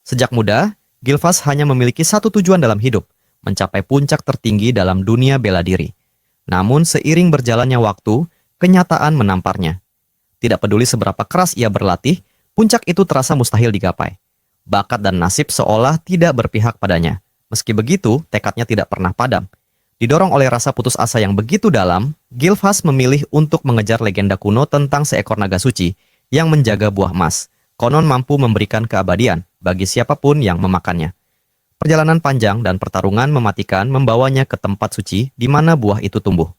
Sejak muda, Gilvas hanya memiliki satu tujuan dalam hidup, mencapai puncak tertinggi dalam dunia bela diri. Namun seiring berjalannya waktu, kenyataan menamparnya. Tidak peduli seberapa keras ia berlatih, puncak itu terasa mustahil digapai. Bakat dan nasib seolah tidak berpihak padanya. Meski begitu, tekadnya tidak pernah padam. Didorong oleh rasa putus asa yang begitu dalam, Gilvas memilih untuk mengejar legenda kuno tentang seekor naga suci yang menjaga buah emas, konon mampu memberikan keabadian bagi siapapun yang memakannya. Perjalanan panjang dan pertarungan mematikan membawanya ke tempat suci di mana buah itu tumbuh.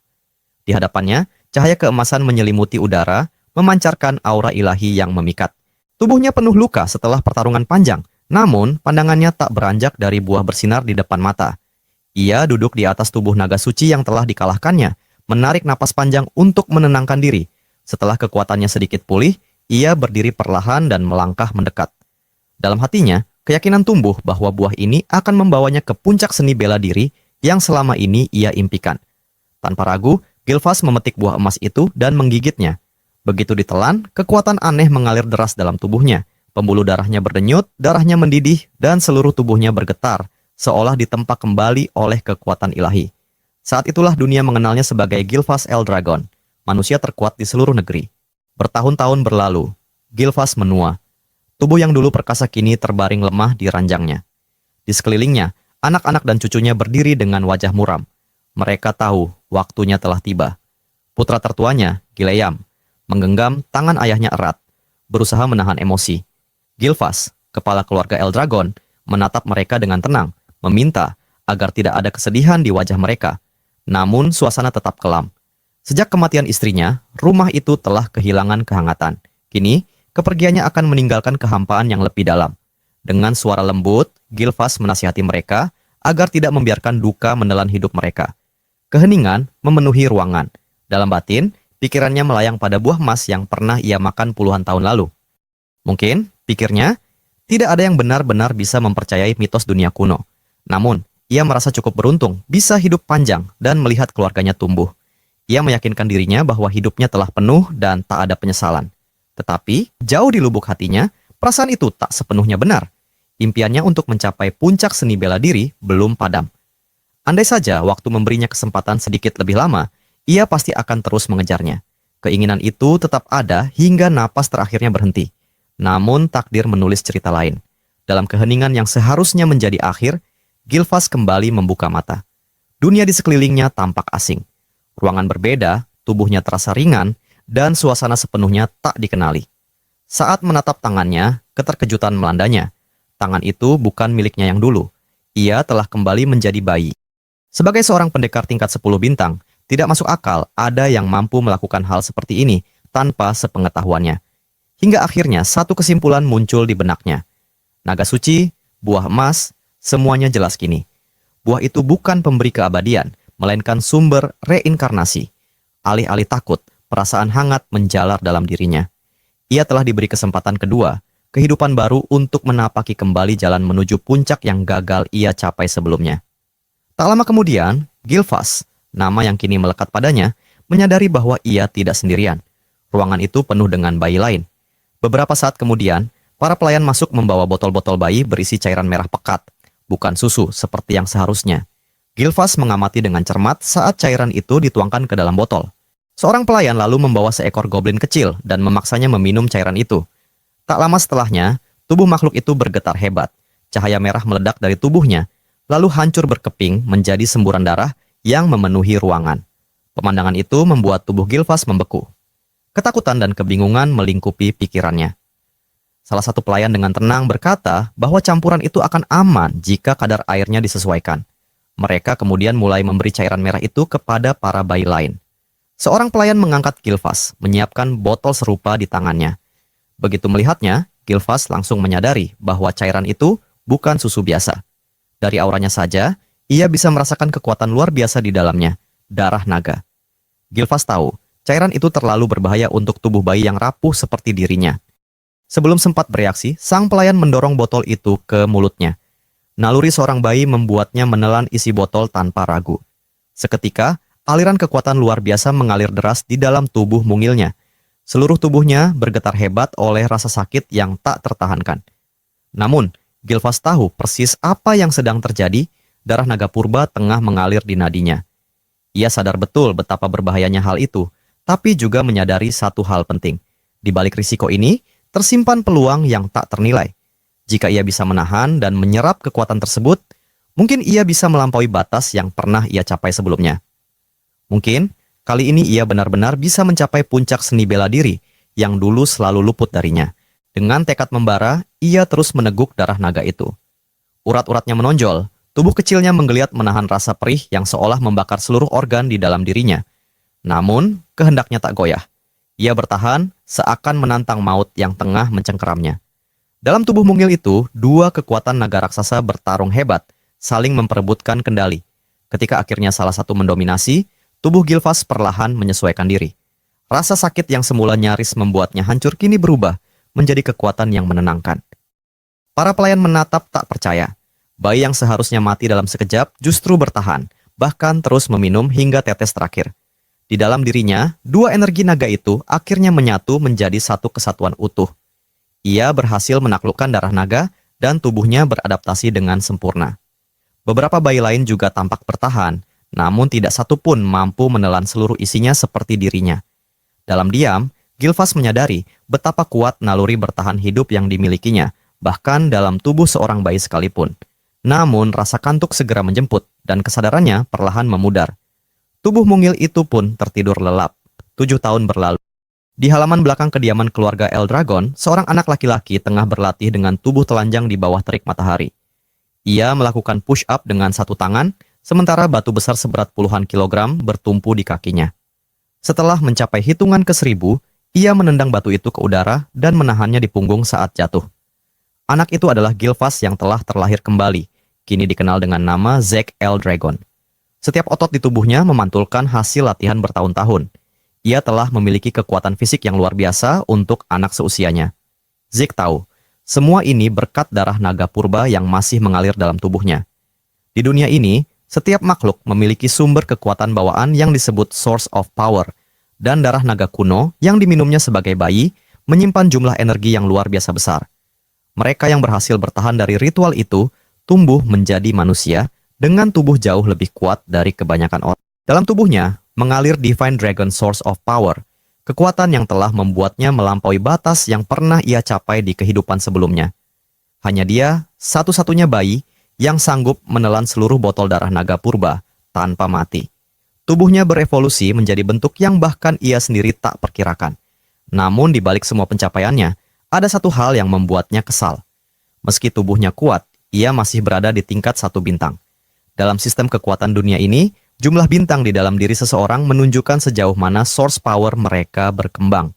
Di hadapannya, cahaya keemasan menyelimuti udara, memancarkan aura ilahi yang memikat. Tubuhnya penuh luka setelah pertarungan panjang, namun pandangannya tak beranjak dari buah bersinar di depan mata. Ia duduk di atas tubuh naga suci yang telah dikalahkannya, menarik napas panjang untuk menenangkan diri. Setelah kekuatannya sedikit pulih, ia berdiri perlahan dan melangkah mendekat. Dalam hatinya, keyakinan tumbuh bahwa buah ini akan membawanya ke puncak seni bela diri yang selama ini ia impikan. Tanpa ragu, Gilvas memetik buah emas itu dan menggigitnya. Begitu ditelan, kekuatan aneh mengalir deras dalam tubuhnya. Pembuluh darahnya berdenyut, darahnya mendidih, dan seluruh tubuhnya bergetar, seolah ditempa kembali oleh kekuatan ilahi. Saat itulah dunia mengenalnya sebagai Gilvas Eldragon, manusia terkuat di seluruh negeri. Bertahun-tahun berlalu, Gilvas menua. Tubuh yang dulu perkasa kini terbaring lemah di ranjangnya. Di sekelilingnya, anak-anak dan cucunya berdiri dengan wajah muram. Mereka tahu waktunya telah tiba. Putra tertuanya, Gileyam, menggenggam tangan ayahnya erat, berusaha menahan emosi. Gilvas, kepala keluarga Eldragon, menatap mereka dengan tenang, meminta agar tidak ada kesedihan di wajah mereka. Namun suasana tetap kelam. Sejak kematian istrinya, rumah itu telah kehilangan kehangatan. Kini, kepergiannya akan meninggalkan kehampaan yang lebih dalam. Dengan suara lembut, Gilvas menasihati mereka agar tidak membiarkan duka menelan hidup mereka. Keheningan memenuhi ruangan. Dalam batin, pikirannya melayang pada buah emas yang pernah ia makan puluhan tahun lalu. Mungkin, pikirnya, tidak ada yang benar-benar bisa mempercayai mitos dunia kuno. Namun, ia merasa cukup beruntung bisa hidup panjang dan melihat keluarganya tumbuh. Ia meyakinkan dirinya bahwa hidupnya telah penuh dan tak ada penyesalan. Tetapi, jauh di lubuk hatinya, perasaan itu tak sepenuhnya benar. Impiannya untuk mencapai puncak seni bela diri belum padam. Andai saja waktu memberinya kesempatan sedikit lebih lama, ia pasti akan terus mengejarnya. Keinginan itu tetap ada hingga napas terakhirnya berhenti. Namun takdir menulis cerita lain. Dalam keheningan yang seharusnya menjadi akhir, Gilvas kembali membuka mata. Dunia di sekelilingnya tampak asing. Ruangan berbeda, tubuhnya terasa ringan, dan suasana sepenuhnya tak dikenali. Saat menatap tangannya, keterkejutan melandanya. Tangan itu bukan miliknya yang dulu. Ia telah kembali menjadi bayi. Sebagai seorang pendekar tingkat 10 bintang, tidak masuk akal ada yang mampu melakukan hal seperti ini tanpa sepengetahuannya. Hingga akhirnya satu kesimpulan muncul di benaknya. Naga suci, buah emas, semuanya jelas kini. Buah itu bukan pemberi keabadian, melainkan sumber reinkarnasi. Alih-alih takut, perasaan hangat menjalar dalam dirinya. Ia telah diberi kesempatan kedua, kehidupan baru untuk menapaki kembali jalan menuju puncak yang gagal ia capai sebelumnya. Tak lama kemudian, Gilvas, nama yang kini melekat padanya, menyadari bahwa ia tidak sendirian. Ruangan itu penuh dengan bayi lain. Beberapa saat kemudian, para pelayan masuk membawa botol-botol bayi berisi cairan merah pekat, bukan susu seperti yang seharusnya. Gilvas mengamati dengan cermat saat cairan itu dituangkan ke dalam botol. Seorang pelayan lalu membawa seekor goblin kecil dan memaksanya meminum cairan itu. Tak lama setelahnya, tubuh makhluk itu bergetar hebat. Cahaya merah meledak dari tubuhnya, lalu hancur berkeping menjadi semburan darah yang memenuhi ruangan. Pemandangan itu membuat tubuh Gilvas membeku. Ketakutan dan kebingungan melingkupi pikirannya. Salah satu pelayan dengan tenang berkata bahwa campuran itu akan aman jika kadar airnya disesuaikan. Mereka kemudian mulai memberi cairan merah itu kepada para bayi lain. Seorang pelayan mengangkat Gilvas, menyiapkan botol serupa di tangannya. Begitu melihatnya, Gilvas langsung menyadari bahwa cairan itu bukan susu biasa. Dari auranya saja, ia bisa merasakan kekuatan luar biasa di dalamnya, darah naga. Gilvas tahu, cairan itu terlalu berbahaya untuk tubuh bayi yang rapuh seperti dirinya. Sebelum sempat bereaksi, sang pelayan mendorong botol itu ke mulutnya. Naluri seorang bayi membuatnya menelan isi botol tanpa ragu. Seketika, aliran kekuatan luar biasa mengalir deras di dalam tubuh mungilnya. Seluruh tubuhnya bergetar hebat oleh rasa sakit yang tak tertahankan. Namun, Gilvas tahu persis apa yang sedang terjadi, darah naga purba tengah mengalir di nadinya. Ia sadar betul betapa berbahayanya hal itu, tapi juga menyadari satu hal penting. Di balik risiko ini, tersimpan peluang yang tak ternilai. Jika ia bisa menahan dan menyerap kekuatan tersebut, mungkin ia bisa melampaui batas yang pernah ia capai sebelumnya. Mungkin, kali ini ia benar-benar bisa mencapai puncak seni bela diri yang dulu selalu luput darinya. Dengan tekad membara, ia terus meneguk darah naga itu. Urat-uratnya menonjol, tubuh kecilnya menggeliat menahan rasa perih yang seolah membakar seluruh organ di dalam dirinya. Namun, kehendaknya tak goyah. Ia bertahan seakan menantang maut yang tengah mencengkeramnya. Dalam tubuh mungil itu, dua kekuatan naga raksasa bertarung hebat, saling memperebutkan kendali. Ketika akhirnya salah satu mendominasi, tubuh Gilvas perlahan menyesuaikan diri. Rasa sakit yang semula nyaris membuatnya hancur kini berubah menjadi kekuatan yang menenangkan. Para pelayan menatap tak percaya. Bayi yang seharusnya mati dalam sekejap justru bertahan, bahkan terus meminum hingga tetes terakhir. Di dalam dirinya, dua energi naga itu akhirnya menyatu menjadi satu kesatuan utuh. Ia berhasil menaklukkan darah naga dan tubuhnya beradaptasi dengan sempurna. Beberapa bayi lain juga tampak bertahan, namun tidak satu pun mampu menelan seluruh isinya seperti dirinya. Dalam diam, Gilvas menyadari betapa kuat naluri bertahan hidup yang dimilikinya, bahkan dalam tubuh seorang bayi sekalipun. Namun, rasa kantuk segera menjemput, dan kesadarannya perlahan memudar. Tubuh mungil itu pun tertidur lelap. 7 tahun berlalu. Di halaman belakang kediaman keluarga Eldragon, seorang anak laki-laki tengah berlatih dengan tubuh telanjang di bawah terik matahari. Ia melakukan push-up dengan satu tangan, sementara batu besar seberat puluhan kilogram bertumpu di kakinya. Setelah mencapai hitungan ke 1000, ia menendang batu itu ke udara dan menahannya di punggung saat jatuh. Anak itu adalah Gilvas yang telah terlahir kembali, kini dikenal dengan nama Zack Eldragon. Setiap otot di tubuhnya memantulkan hasil latihan bertahun-tahun. Ia telah memiliki kekuatan fisik yang luar biasa untuk anak seusianya. Zack tahu, semua ini berkat darah naga purba yang masih mengalir dalam tubuhnya. Di dunia ini, setiap makhluk memiliki sumber kekuatan bawaan yang disebut source of power, dan darah naga kuno yang diminumnya sebagai bayi menyimpan jumlah energi yang luar biasa besar. Mereka yang berhasil bertahan dari ritual itu tumbuh menjadi manusia dengan tubuh jauh lebih kuat dari kebanyakan orang. Dalam tubuhnya mengalir Divine Dragon Source of Power, kekuatan yang telah membuatnya melampaui batas yang pernah ia capai di kehidupan sebelumnya. Hanya dia, satu-satunya bayi yang sanggup menelan seluruh botol darah naga purba tanpa mati. Tubuhnya berevolusi menjadi bentuk yang bahkan ia sendiri tak perkirakan. Namun di balik semua pencapaiannya, ada satu hal yang membuatnya kesal. Meski tubuhnya kuat, ia masih berada di tingkat 1 bintang. Dalam sistem kekuatan dunia ini, jumlah bintang di dalam diri seseorang menunjukkan sejauh mana source power mereka berkembang.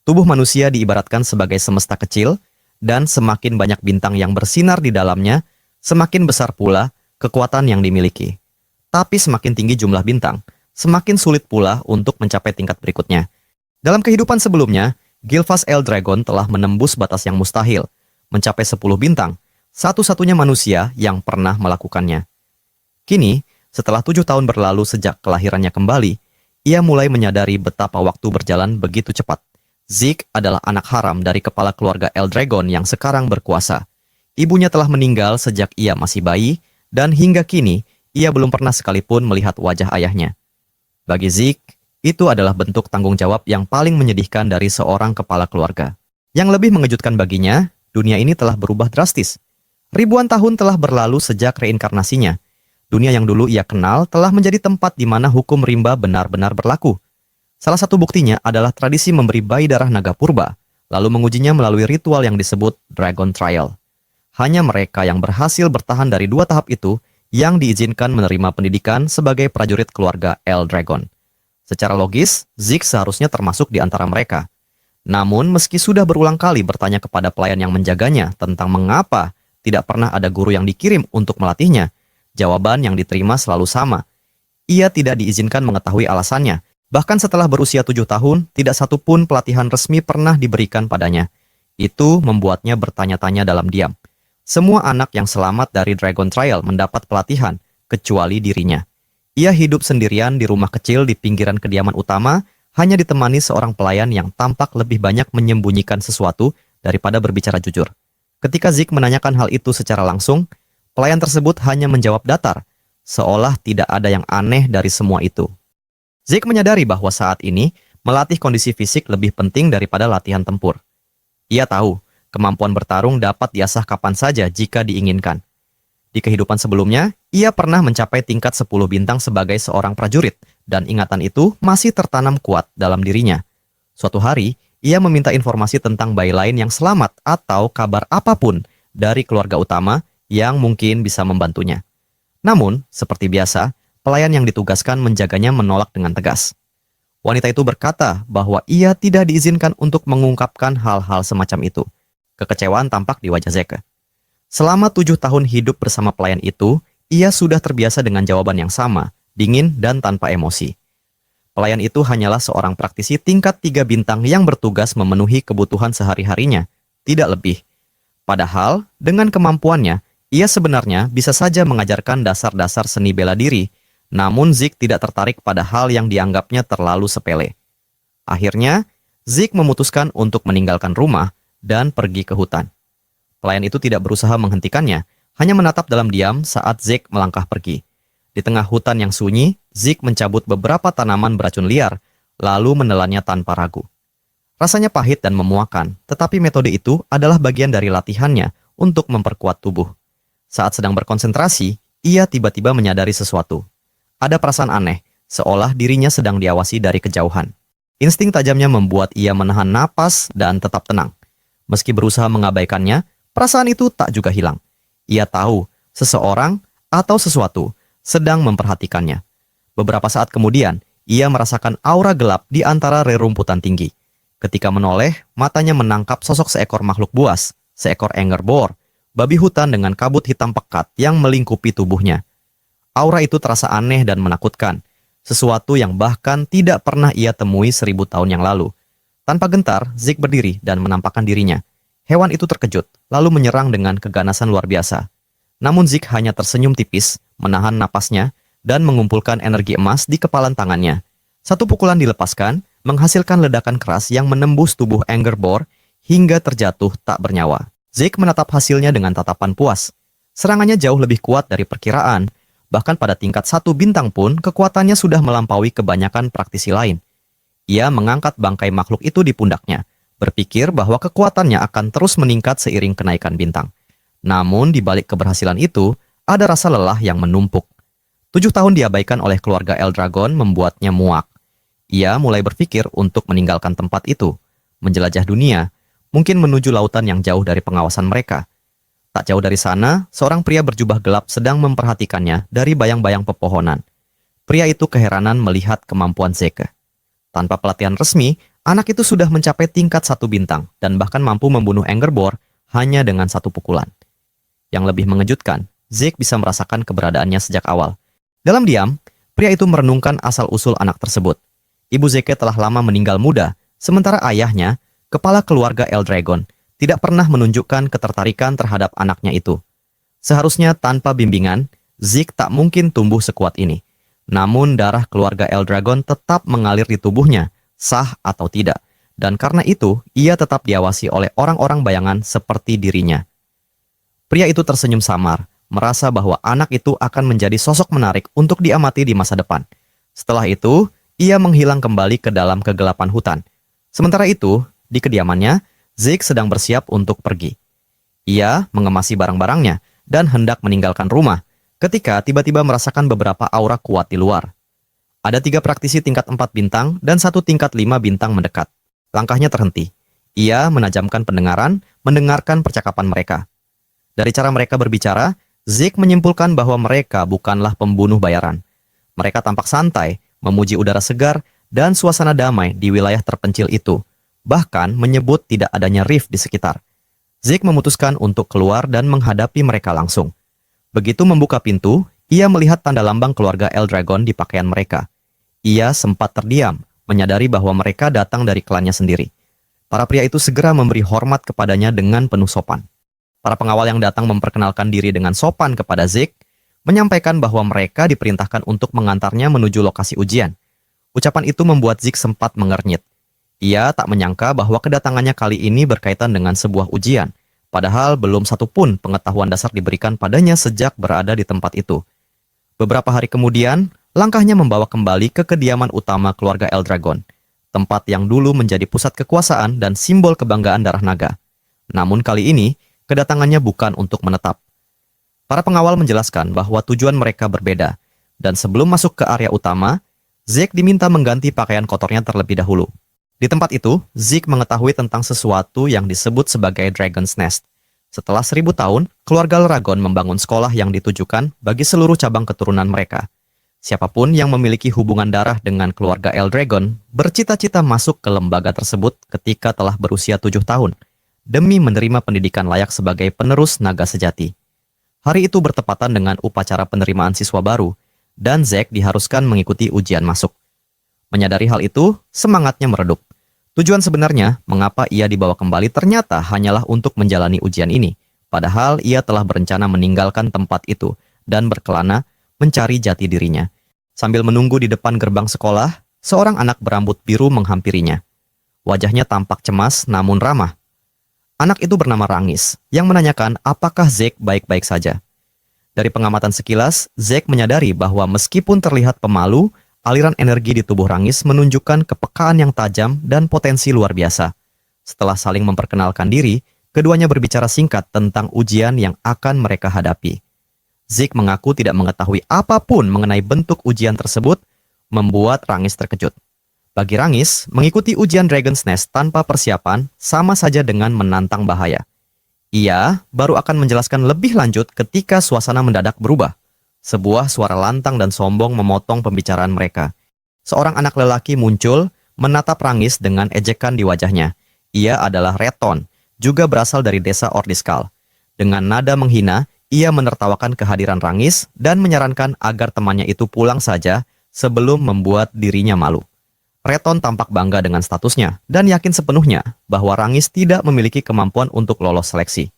Tubuh manusia diibaratkan sebagai semesta kecil, dan semakin banyak bintang yang bersinar di dalamnya, semakin besar pula kekuatan yang dimiliki. Tapi semakin tinggi jumlah bintang, semakin sulit pula untuk mencapai tingkat berikutnya. Dalam kehidupan sebelumnya, Gilvas Eldragon telah menembus batas yang mustahil, mencapai 10 bintang, satu-satunya manusia yang pernah melakukannya. Kini, setelah 7 tahun berlalu sejak kelahirannya kembali, ia mulai menyadari betapa waktu berjalan begitu cepat. Zeke adalah anak haram dari kepala keluarga Eldragon yang sekarang berkuasa. Ibunya telah meninggal sejak ia masih bayi, dan hingga kini, ia belum pernah sekalipun melihat wajah ayahnya. Bagi Zeke, itu adalah bentuk tanggung jawab yang paling menyedihkan dari seorang kepala keluarga. Yang lebih mengejutkan baginya, dunia ini telah berubah drastis. Ribuan tahun telah berlalu sejak reinkarnasinya. Dunia yang dulu ia kenal telah menjadi tempat di mana hukum rimba benar-benar berlaku. Salah satu buktinya adalah tradisi memberi bayi darah naga purba, lalu mengujinya melalui ritual yang disebut Dragon Trial. Hanya mereka yang berhasil bertahan dari 2 tahap itu yang diizinkan menerima pendidikan sebagai prajurit keluarga Eldragon. Secara logis, Zeke seharusnya termasuk di antara mereka. Namun, meski sudah berulang kali bertanya kepada pelayan yang menjaganya tentang mengapa tidak pernah ada guru yang dikirim untuk melatihnya, jawaban yang diterima selalu sama. Ia tidak diizinkan mengetahui alasannya. Bahkan setelah berusia 7 tahun, tidak satu pun pelatihan resmi pernah diberikan padanya. Itu membuatnya bertanya-tanya dalam diam. Semua anak yang selamat dari Dragon Trial mendapat pelatihan, kecuali dirinya. Ia hidup sendirian di rumah kecil di pinggiran kediaman utama, hanya ditemani seorang pelayan yang tampak lebih banyak menyembunyikan sesuatu daripada berbicara jujur. Ketika Zeke menanyakan hal itu secara langsung, pelayan tersebut hanya menjawab datar, seolah tidak ada yang aneh dari semua itu. Zeke menyadari bahwa saat ini melatih kondisi fisik lebih penting daripada latihan tempur. Ia tahu kemampuan bertarung dapat diasah kapan saja jika diinginkan. Di kehidupan sebelumnya, ia pernah mencapai tingkat 10 bintang sebagai seorang prajurit, dan ingatan itu masih tertanam kuat dalam dirinya. Suatu hari, ia meminta informasi tentang bayi lain yang selamat atau kabar apapun dari keluarga utama yang mungkin bisa membantunya. Namun, seperti biasa, pelayan yang ditugaskan menjaganya menolak dengan tegas. Wanita itu berkata bahwa ia tidak diizinkan untuk mengungkapkan hal-hal semacam itu. Kekecewaan tampak di wajah Zeke. Selama 7 tahun hidup bersama pelayan itu, ia sudah terbiasa dengan jawaban yang sama, dingin dan tanpa emosi. Pelayan itu hanyalah seorang praktisi tingkat 3 bintang yang bertugas memenuhi kebutuhan sehari-harinya, tidak lebih. Padahal, dengan kemampuannya, ia sebenarnya bisa saja mengajarkan dasar-dasar seni bela diri, namun Zeke tidak tertarik pada hal yang dianggapnya terlalu sepele. Akhirnya, Zeke memutuskan untuk meninggalkan rumah dan pergi ke hutan. Pelayan itu tidak berusaha menghentikannya, hanya menatap dalam diam saat Zeke melangkah pergi. Di tengah hutan yang sunyi, Zeke mencabut beberapa tanaman beracun liar, lalu menelannya tanpa ragu. Rasanya pahit dan memuakan, tetapi metode itu adalah bagian dari latihannya untuk memperkuat tubuh. Saat sedang berkonsentrasi, ia tiba-tiba menyadari sesuatu. Ada perasaan aneh, seolah dirinya sedang diawasi dari kejauhan. Insting tajamnya membuat ia menahan napas dan tetap tenang. Meski berusaha mengabaikannya, perasaan itu tak juga hilang. Ia tahu seseorang atau sesuatu sedang memperhatikannya. Beberapa saat kemudian, ia merasakan aura gelap di antara rerumputan tinggi. Ketika menoleh, matanya menangkap sosok seekor makhluk buas, seekor Angerboar, babi hutan dengan kabut hitam pekat yang melingkupi tubuhnya. Aura itu terasa aneh dan menakutkan, sesuatu yang bahkan tidak pernah ia temui 1000 tahun yang lalu. Tanpa gentar, Zeke berdiri dan menampakkan dirinya. Hewan itu terkejut, lalu menyerang dengan keganasan luar biasa. Namun Zeke hanya tersenyum tipis, menahan napasnya, dan mengumpulkan energi emas di kepalan tangannya. Satu pukulan dilepaskan, menghasilkan ledakan keras yang menembus tubuh Angerboar hingga terjatuh tak bernyawa. Zeke menatap hasilnya dengan tatapan puas. Serangannya jauh lebih kuat dari perkiraan. Bahkan pada tingkat 1 bintang pun, kekuatannya sudah melampaui kebanyakan praktisi lain. Ia mengangkat bangkai makhluk itu di pundaknya, berpikir bahwa kekuatannya akan terus meningkat seiring kenaikan bintang. Namun, di balik keberhasilan itu, ada rasa lelah yang menumpuk. 7 tahun diabaikan oleh keluarga Eldragon membuatnya muak. Ia mulai berpikir untuk meninggalkan tempat itu, menjelajah dunia, mungkin menuju lautan yang jauh dari pengawasan mereka. Tak jauh dari sana, seorang pria berjubah gelap sedang memperhatikannya dari bayang-bayang pepohonan. Pria itu keheranan melihat kemampuan Zeke. Tanpa pelatihan resmi, anak itu sudah mencapai tingkat 1 bintang dan bahkan mampu membunuh Angerboar hanya dengan 1 pukulan. Yang lebih mengejutkan, Zeke bisa merasakan keberadaannya sejak awal. Dalam diam, pria itu merenungkan asal-usul anak tersebut. Ibu Zeke telah lama meninggal muda, sementara ayahnya, kepala keluarga Eldragon, tidak pernah menunjukkan ketertarikan terhadap anaknya itu. Seharusnya tanpa bimbingan, Zeke tak mungkin tumbuh sekuat ini. Namun darah keluarga Eldragon tetap mengalir di tubuhnya, sah atau tidak. Dan karena itu, ia tetap diawasi oleh orang-orang bayangan seperti dirinya. Pria itu tersenyum samar, merasa bahwa anak itu akan menjadi sosok menarik untuk diamati di masa depan. Setelah itu, ia menghilang kembali ke dalam kegelapan hutan. Sementara itu, di kediamannya, Zeke sedang bersiap untuk pergi. Ia mengemasi barang-barangnya dan hendak meninggalkan rumah ketika tiba-tiba merasakan beberapa aura kuat di luar. Ada 3 praktisi tingkat 4 bintang dan 1 tingkat 5 bintang mendekat. Langkahnya terhenti. Ia menajamkan pendengaran, mendengarkan percakapan mereka. Dari cara mereka berbicara, Zeke menyimpulkan bahwa mereka bukanlah pembunuh bayaran. Mereka tampak santai, memuji udara segar dan suasana damai di wilayah terpencil itu. Bahkan menyebut tidak adanya rift di sekitar. Zeke memutuskan untuk keluar dan menghadapi mereka langsung. Begitu membuka pintu, ia melihat tanda lambang keluarga Eldragon di pakaian mereka. Ia sempat terdiam, menyadari bahwa mereka datang dari klannya sendiri. Para pria itu segera memberi hormat kepadanya dengan penuh sopan. Para pengawal yang datang memperkenalkan diri dengan sopan kepada Zeke, menyampaikan bahwa mereka diperintahkan untuk mengantarnya menuju lokasi ujian. Ucapan itu membuat Zeke sempat mengernyit. Ia tak menyangka bahwa kedatangannya kali ini berkaitan dengan sebuah ujian, Padahal belum satu pun pengetahuan dasar diberikan padanya sejak berada di tempat itu. Beberapa hari kemudian, langkahnya membawa kembali ke kediaman utama keluarga Eldragon, tempat yang dulu menjadi pusat kekuasaan dan simbol kebanggaan darah naga. Namun kali ini, kedatangannya bukan untuk menetap. Para pengawal menjelaskan bahwa tujuan mereka berbeda, dan sebelum masuk ke area utama, Zeke diminta mengganti pakaian kotornya terlebih dahulu. Di tempat itu, Zeke mengetahui tentang sesuatu yang disebut sebagai Dragon's Nest. Setelah 1000 tahun, keluarga Eldragon membangun sekolah yang ditujukan bagi seluruh cabang keturunan mereka. Siapapun yang memiliki hubungan darah dengan keluarga Eldragon bercita-cita masuk ke lembaga tersebut ketika telah berusia 7 tahun, demi menerima pendidikan layak sebagai penerus naga sejati. Hari itu bertepatan dengan upacara penerimaan siswa baru, dan Zeke diharuskan mengikuti ujian masuk. Menyadari hal itu, semangatnya meredup. Tujuan sebenarnya mengapa ia dibawa kembali ternyata hanyalah untuk menjalani ujian ini, padahal ia telah berencana meninggalkan tempat itu dan berkelana mencari jati dirinya. Sambil menunggu di depan gerbang sekolah, seorang anak berambut biru menghampirinya. Wajahnya tampak cemas namun ramah. Anak itu bernama Rangis, yang menanyakan apakah Zeke baik-baik saja. Dari pengamatan sekilas, Zeke menyadari bahwa meskipun terlihat pemalu, aliran energi di tubuh Rangis menunjukkan kepekaan yang tajam dan potensi luar biasa. Setelah saling memperkenalkan diri, keduanya berbicara singkat tentang ujian yang akan mereka hadapi. Zeke mengaku tidak mengetahui apapun mengenai bentuk ujian tersebut, membuat Rangis terkejut. Bagi Rangis, mengikuti ujian Dragon's Nest tanpa persiapan sama saja dengan menantang bahaya. Ia baru akan menjelaskan lebih lanjut ketika suasana mendadak berubah. Sebuah suara lantang dan sombong memotong pembicaraan mereka. Seorang anak lelaki muncul, menatap Rangis dengan ejekan di wajahnya. Ia adalah Reton, juga berasal dari desa Ordiskal. Dengan nada menghina, ia menertawakan kehadiran Rangis dan menyarankan agar temannya itu pulang saja sebelum membuat dirinya malu. Reton tampak bangga dengan statusnya dan yakin sepenuhnya bahwa Rangis tidak memiliki kemampuan untuk lolos seleksi.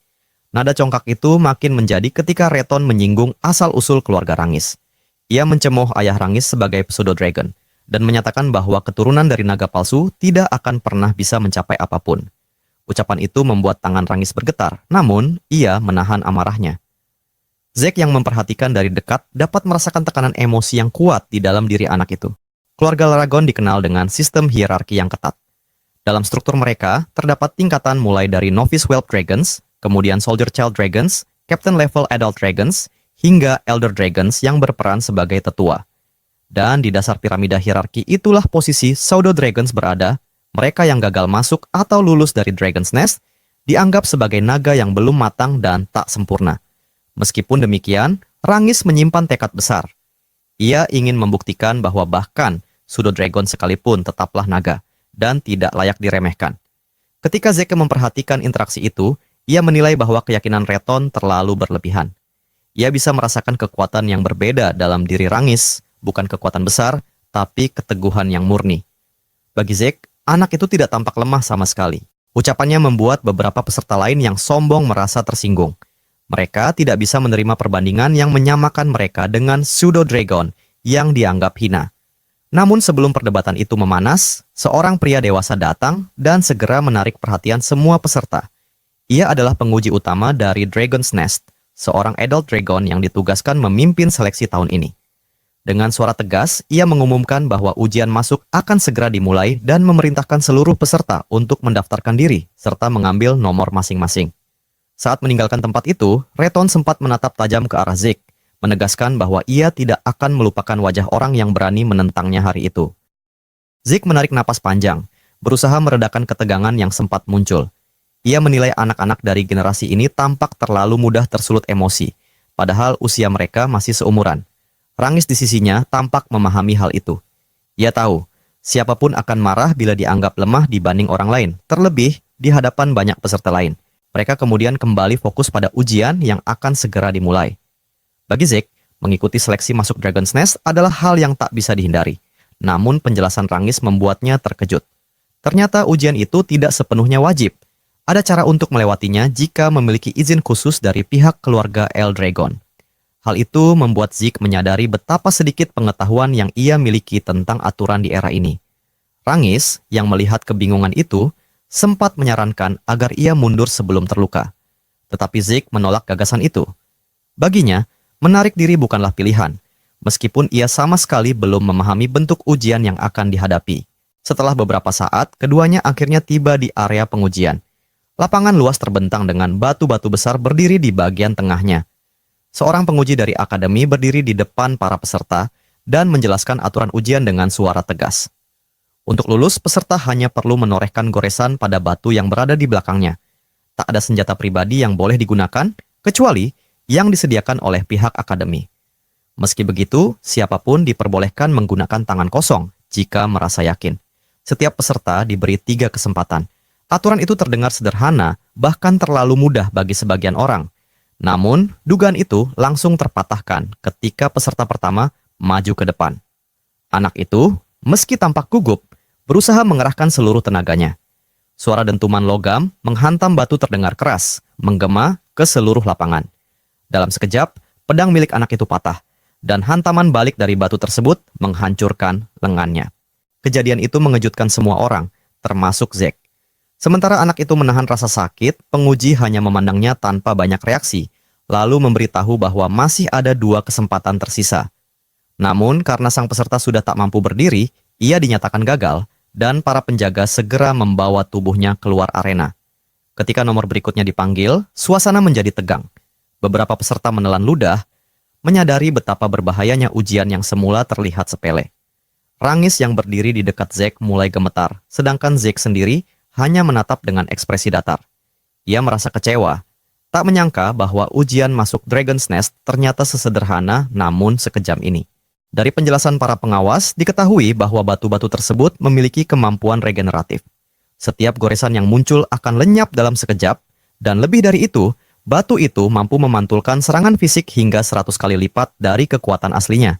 Nada congkak itu makin menjadi ketika Reton menyinggung asal-usul keluarga Rangis. Ia mencemooh ayah Rangis sebagai pseudo-dragon dan menyatakan bahwa keturunan dari naga palsu tidak akan pernah bisa mencapai apapun. Ucapan itu membuat tangan Rangis bergetar, namun ia menahan amarahnya. Zeke yang memperhatikan dari dekat dapat merasakan tekanan emosi yang kuat di dalam diri anak itu. Keluarga Eldragon dikenal dengan sistem hierarki yang ketat. Dalam struktur mereka, terdapat tingkatan mulai dari Novice Whelp Dragons, kemudian Soldier Child Dragons, Captain Level Adult Dragons, hingga Elder Dragons yang berperan sebagai tetua. Dan di dasar piramida hierarki itulah posisi Pseudo Dragons berada. Mereka yang gagal masuk atau lulus dari Dragon's Nest dianggap sebagai naga yang belum matang dan tak sempurna. Meskipun demikian, Rangis menyimpan tekad besar. Ia ingin membuktikan bahwa bahkan Pseudo Dragon sekalipun tetaplah naga dan tidak layak diremehkan. Ketika Zeke memperhatikan interaksi itu, ia menilai bahwa keyakinan Reton terlalu berlebihan. Ia bisa merasakan kekuatan yang berbeda dalam diri Rangis, bukan kekuatan besar, tapi keteguhan yang murni. Bagi Zeke, anak itu tidak tampak lemah sama sekali. Ucapannya membuat beberapa peserta lain yang sombong merasa tersinggung. Mereka tidak bisa menerima perbandingan yang menyamakan mereka dengan Pseudo Dragon yang dianggap hina. Namun sebelum perdebatan itu memanas, seorang pria dewasa datang dan segera menarik perhatian semua peserta. Ia adalah penguji utama dari Dragon's Nest, seorang adult dragon yang ditugaskan memimpin seleksi tahun ini. Dengan suara tegas, ia mengumumkan bahwa ujian masuk akan segera dimulai dan memerintahkan seluruh peserta untuk mendaftarkan diri, serta mengambil nomor masing-masing. Saat meninggalkan tempat itu, Reton sempat menatap tajam ke arah Zeke, menegaskan bahwa ia tidak akan melupakan wajah orang yang berani menentangnya hari itu. Zeke menarik napas panjang, berusaha meredakan ketegangan yang sempat muncul. Ia menilai anak-anak dari generasi ini tampak terlalu mudah tersulut emosi, padahal usia mereka masih seumuran. Rangis di sisinya tampak memahami hal itu. Ia tahu, siapapun akan marah bila dianggap lemah dibanding orang lain, terlebih di hadapan banyak peserta lain. Mereka kemudian kembali fokus pada ujian yang akan segera dimulai. Bagi Zeke, mengikuti seleksi masuk Dragon's Nest adalah hal yang tak bisa dihindari. Namun penjelasan Rangis membuatnya terkejut. Ternyata ujian itu tidak sepenuhnya wajib. Ada cara untuk melewatinya jika memiliki izin khusus dari pihak keluarga Eldragon. Hal itu membuat Zeke menyadari betapa sedikit pengetahuan yang ia miliki tentang aturan di era ini. Rangis, yang melihat kebingungan itu, sempat menyarankan agar ia mundur sebelum terluka. Tetapi Zeke menolak gagasan itu. Baginya, menarik diri bukanlah pilihan, meskipun ia sama sekali belum memahami bentuk ujian yang akan dihadapi. Setelah beberapa saat, keduanya akhirnya tiba di area pengujian. Lapangan luas terbentang dengan batu-batu besar berdiri di bagian tengahnya. Seorang penguji dari akademi berdiri di depan para peserta dan menjelaskan aturan ujian dengan suara tegas. Untuk lulus, peserta hanya perlu menorehkan goresan pada batu yang berada di belakangnya. Tak ada senjata pribadi yang boleh digunakan, kecuali yang disediakan oleh pihak akademi. Meski begitu, siapapun diperbolehkan menggunakan tangan kosong jika merasa yakin. Setiap peserta diberi 3 kesempatan. Aturan itu terdengar sederhana, bahkan terlalu mudah bagi sebagian orang. Namun, dugaan itu langsung terpatahkan ketika peserta pertama maju ke depan. Anak itu, meski tampak gugup, berusaha mengerahkan seluruh tenaganya. Suara dentuman logam menghantam batu terdengar keras, menggema ke seluruh lapangan. Dalam sekejap, pedang milik anak itu patah, dan hantaman balik dari batu tersebut menghancurkan lengannya. Kejadian itu mengejutkan semua orang, termasuk Zeke. Sementara anak itu menahan rasa sakit, penguji hanya memandangnya tanpa banyak reaksi, lalu memberitahu bahwa masih ada 2 kesempatan tersisa. Namun, karena sang peserta sudah tak mampu berdiri, ia dinyatakan gagal, dan para penjaga segera membawa tubuhnya keluar arena. Ketika nomor berikutnya dipanggil, suasana menjadi tegang. Beberapa peserta menelan ludah, menyadari betapa berbahayanya ujian yang semula terlihat sepele. Rangis yang berdiri di dekat Zeke mulai gemetar, sedangkan Zeke sendiri hanya menatap dengan ekspresi datar. Ia merasa kecewa, tak menyangka bahwa ujian masuk Dragon's Nest ternyata sesederhana namun sekejam ini. Dari penjelasan para pengawas, diketahui bahwa batu-batu tersebut memiliki kemampuan regeneratif. Setiap goresan yang muncul akan lenyap dalam sekejap, dan lebih dari itu, batu itu mampu memantulkan serangan fisik hingga 100 kali lipat dari kekuatan aslinya.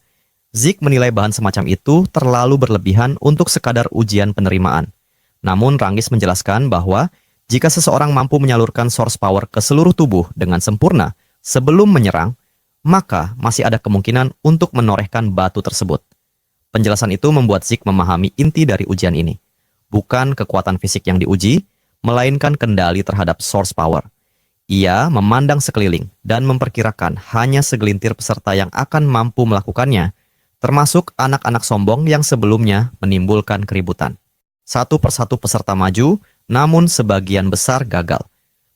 Zeke menilai bahan semacam itu terlalu berlebihan untuk sekadar ujian penerimaan. Namun Rangis menjelaskan bahwa jika seseorang mampu menyalurkan source power ke seluruh tubuh dengan sempurna sebelum menyerang, maka masih ada kemungkinan untuk menorehkan batu tersebut. Penjelasan itu membuat Zeke memahami inti dari ujian ini. Bukan kekuatan fisik yang diuji, melainkan kendali terhadap source power. Ia memandang sekeliling dan memperkirakan hanya segelintir peserta yang akan mampu melakukannya, termasuk anak-anak sombong yang sebelumnya menimbulkan keributan. Satu persatu peserta maju, namun sebagian besar gagal.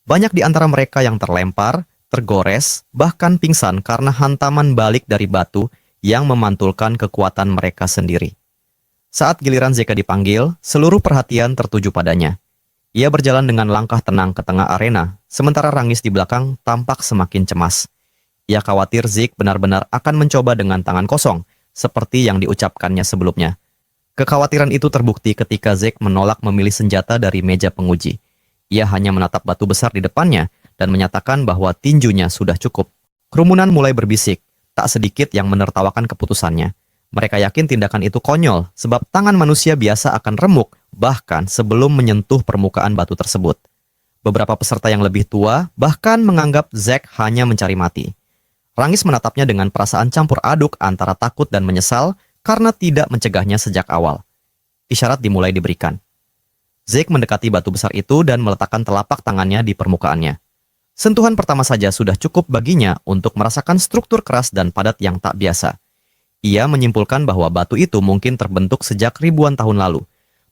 Banyak di antara mereka yang terlempar, tergores, bahkan pingsan karena hantaman balik dari batu yang memantulkan kekuatan mereka sendiri. Saat giliran Zeke dipanggil, seluruh perhatian tertuju padanya. Ia berjalan dengan langkah tenang ke tengah arena, sementara Rangis di belakang tampak semakin cemas. Ia khawatir Zeke benar-benar akan mencoba dengan tangan kosong, seperti yang diucapkannya sebelumnya. Kekhawatiran itu terbukti ketika Zeke menolak memilih senjata dari meja penguji. Ia hanya menatap batu besar di depannya dan menyatakan bahwa tinjunya sudah cukup. Kerumunan mulai berbisik, tak sedikit yang menertawakan keputusannya. Mereka yakin tindakan itu konyol, sebab tangan manusia biasa akan remuk, bahkan sebelum menyentuh permukaan batu tersebut. Beberapa peserta yang lebih tua bahkan menganggap Zeke hanya mencari mati. Rangis menatapnya dengan perasaan campur aduk antara takut dan menyesal karena tidak mencegahnya sejak awal. Isyarat dimulai diberikan. Zeke mendekati batu besar itu dan meletakkan telapak tangannya di permukaannya. Sentuhan pertama saja sudah cukup baginya untuk merasakan struktur keras dan padat yang tak biasa. Ia menyimpulkan bahwa batu itu mungkin terbentuk sejak ribuan tahun lalu,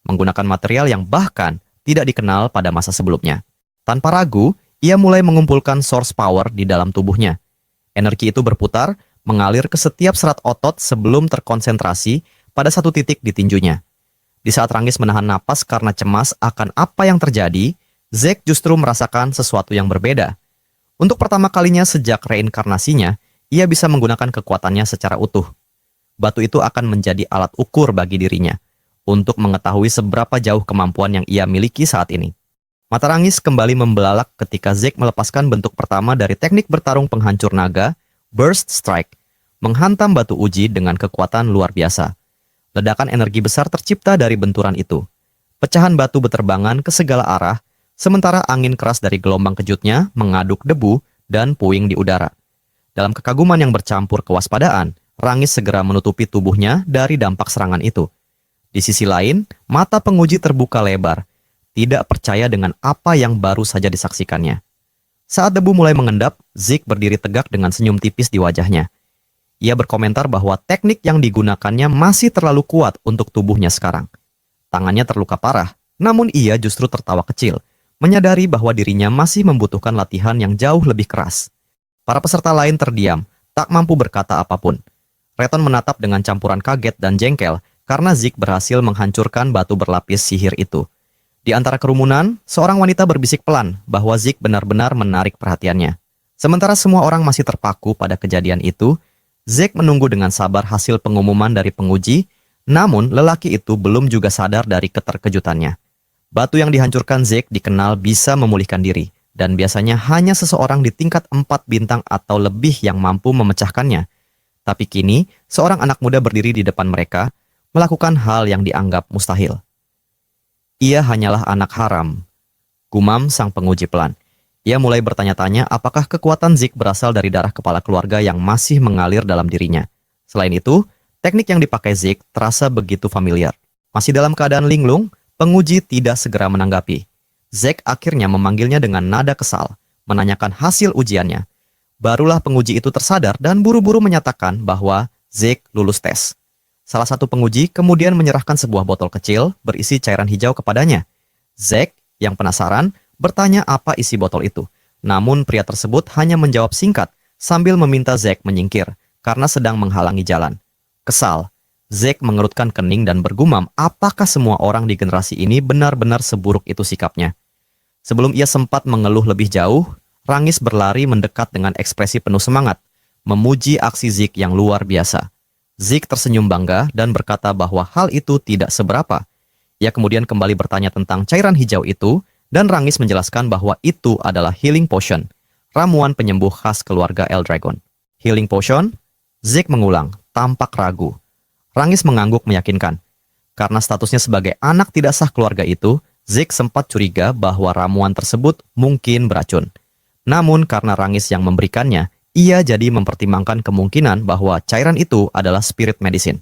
menggunakan material yang bahkan tidak dikenal pada masa sebelumnya. Tanpa ragu, ia mulai mengumpulkan source power di dalam tubuhnya. Energi itu berputar, mengalir ke setiap serat otot sebelum terkonsentrasi pada satu titik di tinjunya. Di saat Rangis menahan napas karena cemas akan apa yang terjadi, Zeke justru merasakan sesuatu yang berbeda. Untuk pertama kalinya sejak reinkarnasinya, ia bisa menggunakan kekuatannya secara utuh. Batu itu akan menjadi alat ukur bagi dirinya, untuk mengetahui seberapa jauh kemampuan yang ia miliki saat ini. Mata Rangis kembali membelalak ketika Zeke melepaskan bentuk pertama dari teknik bertarung penghancur naga, Burst Strike, menghantam batu uji dengan kekuatan luar biasa. Ledakan energi besar tercipta dari benturan itu. Pecahan batu beterbangan ke segala arah, sementara angin keras dari gelombang kejutnya mengaduk debu dan puing di udara. Dalam kekaguman yang bercampur kewaspadaan, Rangis segera menutupi tubuhnya dari dampak serangan itu. Di sisi lain, mata penguji terbuka lebar, tidak percaya dengan apa yang baru saja disaksikannya. Saat debu mulai mengendap, Zeke berdiri tegak dengan senyum tipis di wajahnya. Ia berkomentar bahwa teknik yang digunakannya masih terlalu kuat untuk tubuhnya sekarang. Tangannya terluka parah, namun ia justru tertawa kecil, menyadari bahwa dirinya masih membutuhkan latihan yang jauh lebih keras. Para peserta lain terdiam, tak mampu berkata apapun. Reton menatap dengan campuran kaget dan jengkel karena Zeke berhasil menghancurkan batu berlapis sihir itu. Di antara kerumunan, seorang wanita berbisik pelan bahwa Zeke benar-benar menarik perhatiannya. Sementara semua orang masih terpaku pada kejadian itu, Zeke menunggu dengan sabar hasil pengumuman dari penguji, namun lelaki itu belum juga sadar dari keterkejutannya. Batu yang dihancurkan Zeke dikenal bisa memulihkan diri, dan biasanya hanya seseorang di tingkat 4 bintang atau lebih yang mampu memecahkannya. Tapi kini, seorang anak muda berdiri di depan mereka, melakukan hal yang dianggap mustahil. Ia hanyalah anak haram, gumam sang penguji pelan. Ia mulai bertanya-tanya apakah kekuatan Zeke berasal dari darah kepala keluarga yang masih mengalir dalam dirinya. Selain itu, teknik yang dipakai Zeke terasa begitu familiar. Masih dalam keadaan linglung, penguji tidak segera menanggapi. Zeke akhirnya memanggilnya dengan nada kesal, menanyakan hasil ujiannya. Barulah penguji itu tersadar dan buru-buru menyatakan bahwa Zeke lulus tes. Salah satu penguji kemudian menyerahkan sebuah botol kecil berisi cairan hijau kepadanya. Zeke, yang penasaran, bertanya apa isi botol itu. Namun pria tersebut hanya menjawab singkat sambil meminta Zeke menyingkir karena sedang menghalangi jalan. Kesal, Zeke mengerutkan kening dan bergumam apakah semua orang di generasi ini benar-benar seburuk itu sikapnya. Sebelum ia sempat mengeluh lebih jauh, Rangis berlari mendekat dengan ekspresi penuh semangat, memuji aksi Zeke yang luar biasa. Zeke tersenyum bangga dan berkata bahwa hal itu tidak seberapa. Ia kemudian kembali bertanya tentang cairan hijau itu, dan Rangis menjelaskan bahwa itu adalah healing potion, ramuan penyembuh khas keluarga Eldragon. Healing potion? Zeke mengulang, tampak ragu. Rangis mengangguk meyakinkan. Karena statusnya sebagai anak tidak sah keluarga itu, Zeke sempat curiga bahwa ramuan tersebut mungkin beracun. Namun karena Rangis yang memberikannya, ia jadi mempertimbangkan kemungkinan bahwa cairan itu adalah spirit medicine.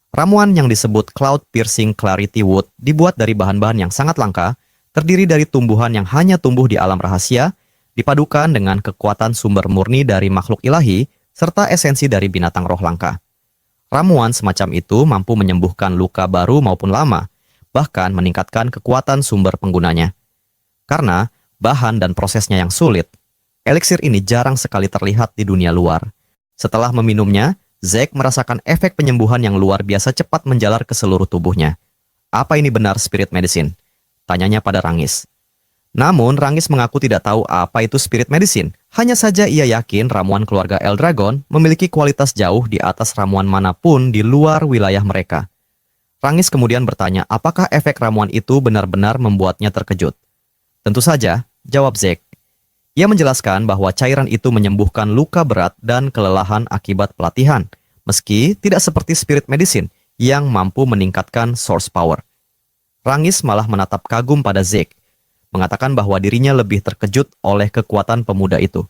Ramuan yang disebut Cloud Piercing Clarity Wood dibuat dari bahan-bahan yang sangat langka, terdiri dari tumbuhan yang hanya tumbuh di alam rahasia, dipadukan dengan kekuatan sumber murni dari makhluk ilahi, serta esensi dari binatang roh langka. Ramuan semacam itu mampu menyembuhkan luka baru maupun lama, bahkan meningkatkan kekuatan sumber penggunanya. Karena bahan dan prosesnya yang sulit, eliksir ini jarang sekali terlihat di dunia luar. Setelah meminumnya, Zeke merasakan efek penyembuhan yang luar biasa cepat menjalar ke seluruh tubuhnya. Apa ini benar spirit medicine? Tanyanya pada Rangis. Namun, Rangis mengaku tidak tahu apa itu spirit medicine. Hanya saja ia yakin ramuan keluarga Eldragon memiliki kualitas jauh di atas ramuan manapun di luar wilayah mereka. Rangis kemudian bertanya apakah efek ramuan itu benar-benar membuatnya terkejut. Tentu saja, jawab Zeke. Ia menjelaskan bahwa cairan itu menyembuhkan luka berat dan kelelahan akibat pelatihan, meski tidak seperti spirit medicine yang mampu meningkatkan source power. Rangis malah menatap kagum pada Zeke, mengatakan bahwa dirinya lebih terkejut oleh kekuatan pemuda itu.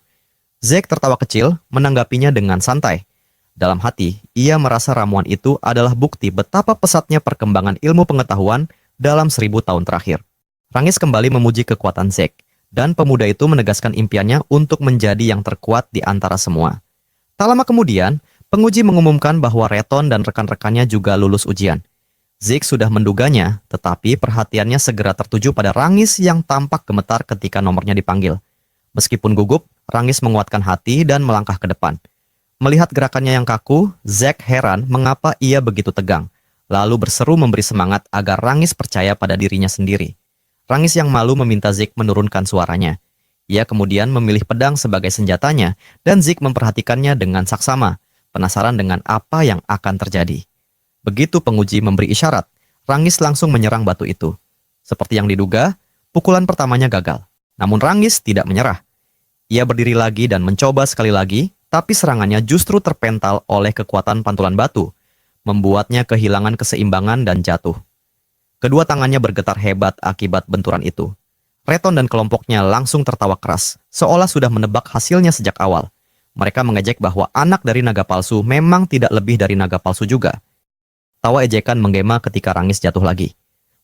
Zeke tertawa kecil, menanggapinya dengan santai. Dalam hati, ia merasa ramuan itu adalah bukti betapa pesatnya perkembangan ilmu pengetahuan dalam 1000 tahun terakhir. Rangis kembali memuji kekuatan Zeke, dan pemuda itu menegaskan impiannya untuk menjadi yang terkuat di antara semua. Tak lama kemudian, penguji mengumumkan bahwa Reton dan rekan-rekannya juga lulus ujian. Zeke sudah menduganya, tetapi perhatiannya segera tertuju pada Rangis yang tampak gemetar ketika nomornya dipanggil. Meskipun gugup, Rangis menguatkan hati dan melangkah ke depan. Melihat gerakannya yang kaku, Zeke heran mengapa ia begitu tegang, lalu berseru memberi semangat agar Rangis percaya pada dirinya sendiri. Rangis yang malu meminta Zeke menurunkan suaranya. Ia kemudian memilih pedang sebagai senjatanya, dan Zeke memperhatikannya dengan saksama, penasaran dengan apa yang akan terjadi. Begitu penguji memberi isyarat, Rangis langsung menyerang batu itu. Seperti yang diduga, pukulan pertamanya gagal. Namun Rangis tidak menyerah. Ia berdiri lagi dan mencoba sekali lagi, tapi serangannya justru terpental oleh kekuatan pantulan batu, membuatnya kehilangan keseimbangan dan jatuh. Kedua tangannya bergetar hebat akibat benturan itu. Reton dan kelompoknya langsung tertawa keras, seolah sudah menebak hasilnya sejak awal. Mereka mengejek bahwa anak dari naga palsu memang tidak lebih dari naga palsu juga. Tawa ejekan menggema ketika Rangis jatuh lagi.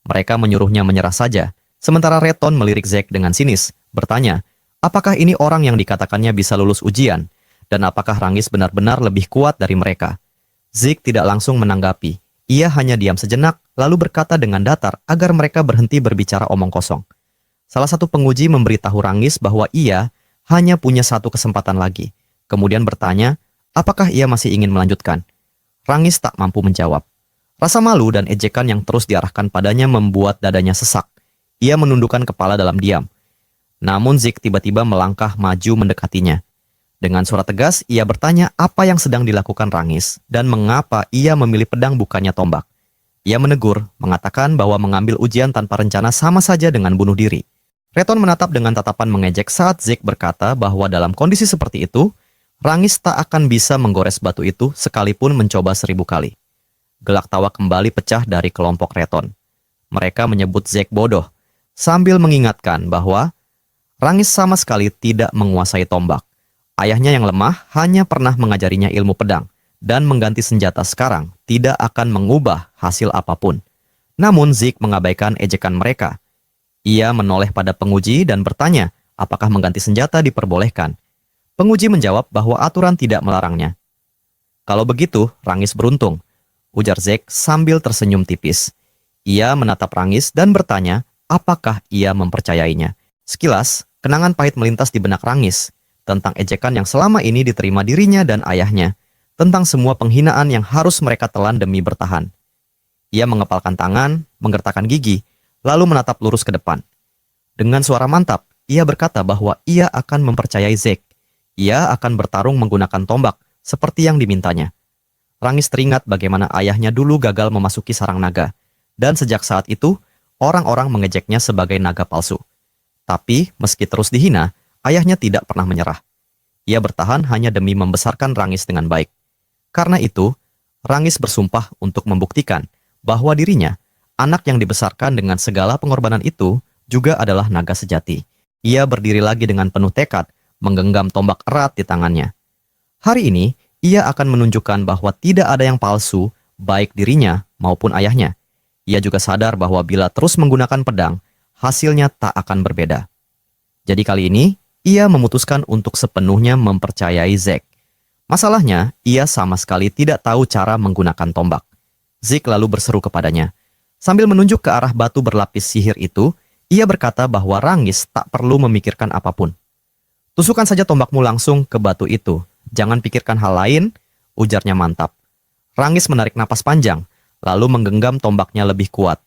Mereka menyuruhnya menyerah saja, sementara Reton melirik Zeke dengan sinis, bertanya, Apakah ini orang yang dikatakannya bisa lulus ujian? Dan apakah Rangis benar-benar lebih kuat dari mereka? Zeke tidak langsung menanggapi. Ia hanya diam sejenak, lalu berkata dengan datar agar mereka berhenti berbicara omong kosong. Salah satu penguji memberitahu Rangis bahwa ia hanya punya satu kesempatan lagi. Kemudian bertanya, apakah ia masih ingin melanjutkan? Rangis tak mampu menjawab. Rasa malu dan ejekan yang terus diarahkan padanya membuat dadanya sesak. Ia menundukkan kepala dalam diam. Namun Zeke tiba-tiba melangkah maju mendekatinya. Dengan suara tegas, ia bertanya apa yang sedang dilakukan Rangis dan mengapa ia memilih pedang bukannya tombak. Ia menegur, mengatakan bahwa mengambil ujian tanpa rencana sama saja dengan bunuh diri. Reton menatap dengan tatapan mengejek saat Zeke berkata bahwa dalam kondisi seperti itu, Rangis tak akan bisa menggores batu itu sekalipun mencoba 1000 kali. Gelak tawa kembali pecah dari kelompok Reton. Mereka menyebut Zeke bodoh, sambil mengingatkan bahwa Rangis sama sekali tidak menguasai tombak. Ayahnya yang lemah hanya pernah mengajarinya ilmu pedang, dan mengganti senjata sekarang tidak akan mengubah hasil apapun. Namun Zeke mengabaikan ejekan mereka. Ia menoleh pada penguji dan bertanya apakah mengganti senjata diperbolehkan. Penguji menjawab bahwa aturan tidak melarangnya. Kalau begitu, Rangis beruntung, ujar Zeke sambil tersenyum tipis. Ia menatap Rangis dan bertanya apakah ia mempercayainya. Sekilas, kenangan pahit melintas di benak Rangis tentang ejekan yang selama ini diterima dirinya dan ayahnya, tentang semua penghinaan yang harus mereka telan demi bertahan. Ia mengepalkan tangan, menggertakkan gigi, lalu menatap lurus ke depan. Dengan suara mantap, ia berkata bahwa ia akan mempercayai Zeke. Ia akan bertarung menggunakan tombak, seperti yang dimintanya. Rangis teringat bagaimana ayahnya dulu gagal memasuki sarang naga, dan sejak saat itu, orang-orang mengejeknya sebagai naga palsu. Tapi, meski terus dihina, ayahnya tidak pernah menyerah. Ia bertahan hanya demi membesarkan Rangis dengan baik. Karena itu, Rangis bersumpah untuk membuktikan bahwa dirinya, anak yang dibesarkan dengan segala pengorbanan itu, juga adalah naga sejati. Ia berdiri lagi dengan penuh tekad, menggenggam tombak erat di tangannya. Hari ini, ia akan menunjukkan bahwa tidak ada yang palsu, baik dirinya maupun ayahnya. Ia juga sadar bahwa bila terus menggunakan pedang, hasilnya tak akan berbeda. Jadi kali ini, ia memutuskan untuk sepenuhnya mempercayai Zeke. Masalahnya, ia sama sekali tidak tahu cara menggunakan tombak. Zeke lalu berseru kepadanya. Sambil menunjuk ke arah batu berlapis sihir itu, ia berkata bahwa Rangis tak perlu memikirkan apapun. Tusukkan saja tombakmu langsung ke batu itu. Jangan pikirkan hal lain, ujarnya mantap. Rangis menarik napas panjang, lalu menggenggam tombaknya lebih kuat.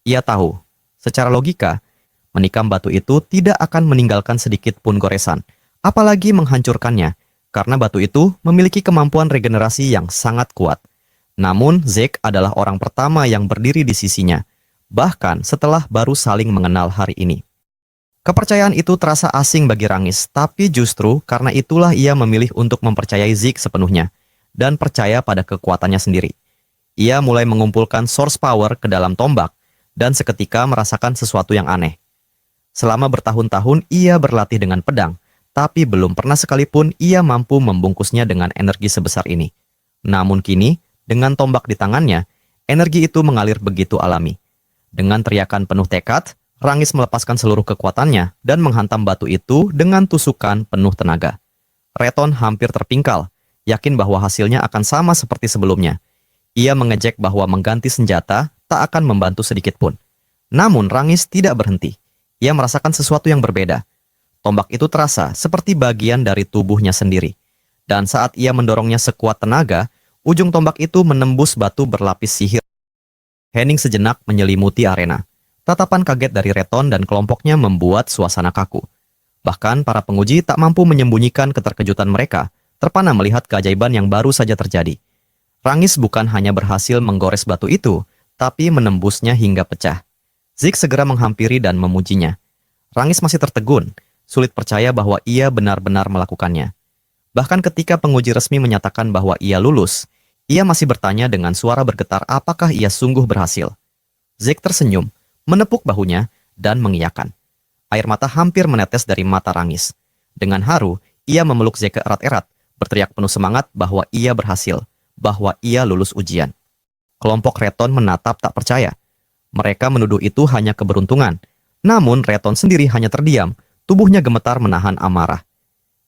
Ia tahu, secara logika, menikam batu itu tidak akan meninggalkan sedikit pun goresan, apalagi menghancurkannya, karena batu itu memiliki kemampuan regenerasi yang sangat kuat. Namun, Zeke adalah orang pertama yang berdiri di sisinya, bahkan setelah baru saling mengenal hari ini. Kepercayaan itu terasa asing bagi Rangis, tapi justru karena itulah ia memilih untuk mempercayai Zeke sepenuhnya, dan percaya pada kekuatannya sendiri. Ia mulai mengumpulkan source power ke dalam tombak, dan seketika merasakan sesuatu yang aneh. Selama bertahun-tahun ia berlatih dengan pedang, tapi belum pernah sekalipun ia mampu membungkusnya dengan energi sebesar ini. Namun kini, dengan tombak di tangannya, energi itu mengalir begitu alami. Dengan teriakan penuh tekad, Rangis melepaskan seluruh kekuatannya dan menghantam batu itu dengan tusukan penuh tenaga. Reton hampir terpingkal, yakin bahwa hasilnya akan sama seperti sebelumnya. Ia mengejek bahwa mengganti senjata tak akan membantu sedikit pun. Namun Rangis tidak berhenti. Ia merasakan sesuatu yang berbeda. Tombak itu terasa seperti bagian dari tubuhnya sendiri. Dan saat ia mendorongnya sekuat tenaga, ujung tombak itu menembus batu berlapis sihir. Hening sejenak menyelimuti arena. Tatapan kaget dari Reton dan kelompoknya membuat suasana kaku. Bahkan para penguji tak mampu menyembunyikan keterkejutan mereka, terpana melihat keajaiban yang baru saja terjadi. Rangis bukan hanya berhasil menggores batu itu, tapi menembusnya hingga pecah. Zeke segera menghampiri dan memujinya. Rangis masih tertegun, sulit percaya bahwa ia benar-benar melakukannya. Bahkan ketika penguji resmi menyatakan bahwa ia lulus, ia masih bertanya dengan suara bergetar apakah ia sungguh berhasil. Zeke tersenyum, menepuk bahunya, dan mengiyakan. Air mata hampir menetes dari mata Rangis. Dengan haru, ia memeluk Zeke erat-erat, berteriak penuh semangat bahwa ia berhasil, bahwa ia lulus ujian. Kelompok Reton menatap tak percaya. Mereka menuduh itu hanya keberuntungan. Namun Reton sendiri hanya terdiam, tubuhnya gemetar menahan amarah.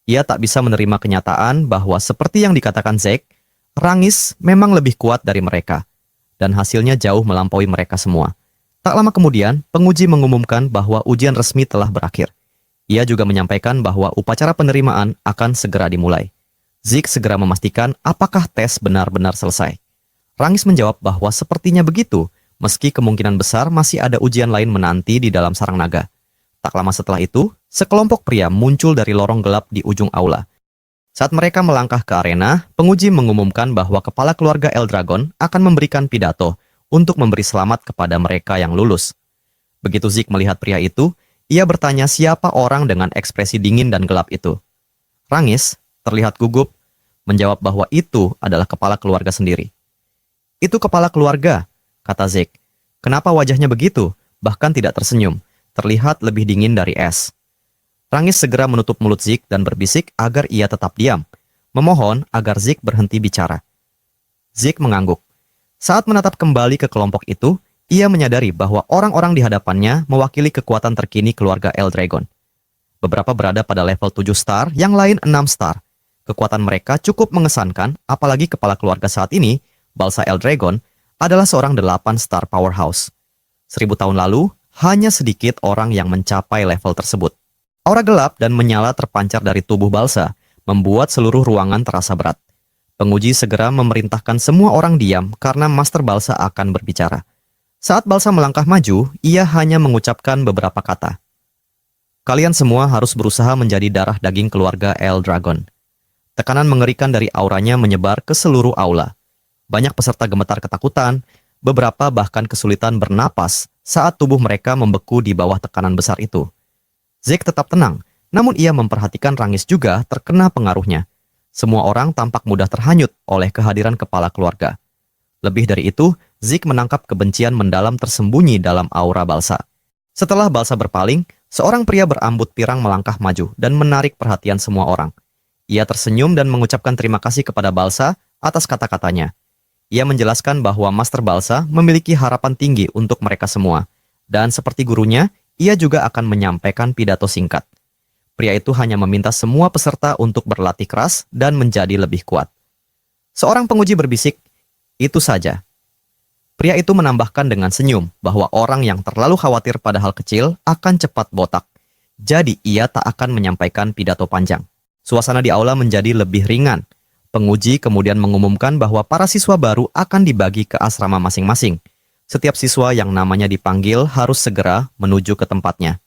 Ia tak bisa menerima kenyataan bahwa seperti yang dikatakan Zack, Rangis memang lebih kuat dari mereka, dan hasilnya jauh melampaui mereka semua. Tak lama kemudian, penguji mengumumkan bahwa ujian resmi telah berakhir. Ia juga menyampaikan bahwa upacara penerimaan akan segera dimulai. Zik segera memastikan apakah tes benar-benar selesai. Rangis menjawab bahwa sepertinya begitu, meski kemungkinan besar masih ada ujian lain menanti di dalam sarang naga. Tak lama setelah itu, sekelompok pria muncul dari lorong gelap di ujung aula. Saat mereka melangkah ke arena, penguji mengumumkan bahwa kepala keluarga Eldragon akan memberikan pidato untuk memberi selamat kepada mereka yang lulus. Begitu Zik melihat pria itu, ia bertanya siapa orang dengan ekspresi dingin dan gelap itu. Rangis, terlihat gugup, menjawab bahwa itu adalah kepala keluarga sendiri. "Itu kepala keluarga," kata Zik. "Kenapa wajahnya begitu, bahkan tidak tersenyum? Terlihat lebih dingin dari es." Rangis segera menutup mulut Zik dan berbisik agar ia tetap diam, memohon agar Zik berhenti bicara. Zik mengangguk. Saat menatap kembali ke kelompok itu, ia menyadari bahwa orang-orang di hadapannya mewakili kekuatan terkini keluarga Eldragon. Beberapa berada pada level 7 star, yang lain 6 star. Kekuatan mereka cukup mengesankan, apalagi kepala keluarga saat ini, Balsa Eldragon, adalah seorang 8 star powerhouse. 1000 tahun lalu, hanya sedikit orang yang mencapai level tersebut. Aura gelap dan menyala terpancar dari tubuh Balsa, membuat seluruh ruangan terasa berat. Penguji segera memerintahkan semua orang diam karena Master Balsa akan berbicara. Saat Balsa melangkah maju, ia hanya mengucapkan beberapa kata. "Kalian semua harus berusaha menjadi darah daging keluarga Eldragon." Tekanan mengerikan dari auranya menyebar ke seluruh aula. Banyak peserta gemetar ketakutan, beberapa bahkan kesulitan bernapas saat tubuh mereka membeku di bawah tekanan besar itu. Zik tetap tenang, namun ia memperhatikan Rangis juga terkena pengaruhnya. Semua orang tampak mudah terhanyut oleh kehadiran kepala keluarga. Lebih dari itu, Zik menangkap kebencian mendalam tersembunyi dalam aura Balsa. Setelah Balsa berpaling, seorang pria berambut pirang melangkah maju dan menarik perhatian semua orang. Ia tersenyum dan mengucapkan terima kasih kepada Balsa atas kata-katanya. Ia menjelaskan bahwa Master Balsa memiliki harapan tinggi untuk mereka semua, dan seperti gurunya, ia juga akan menyampaikan pidato singkat. Pria itu hanya meminta semua peserta untuk berlatih keras dan menjadi lebih kuat. Seorang penguji berbisik, "Itu saja." Pria itu menambahkan dengan senyum bahwa orang yang terlalu khawatir pada hal kecil akan cepat botak. Jadi ia tak akan menyampaikan pidato panjang. Suasana di aula menjadi lebih ringan. Penguji kemudian mengumumkan bahwa para siswa baru akan dibagi ke asrama masing-masing. Setiap siswa yang namanya dipanggil harus segera menuju ke tempatnya.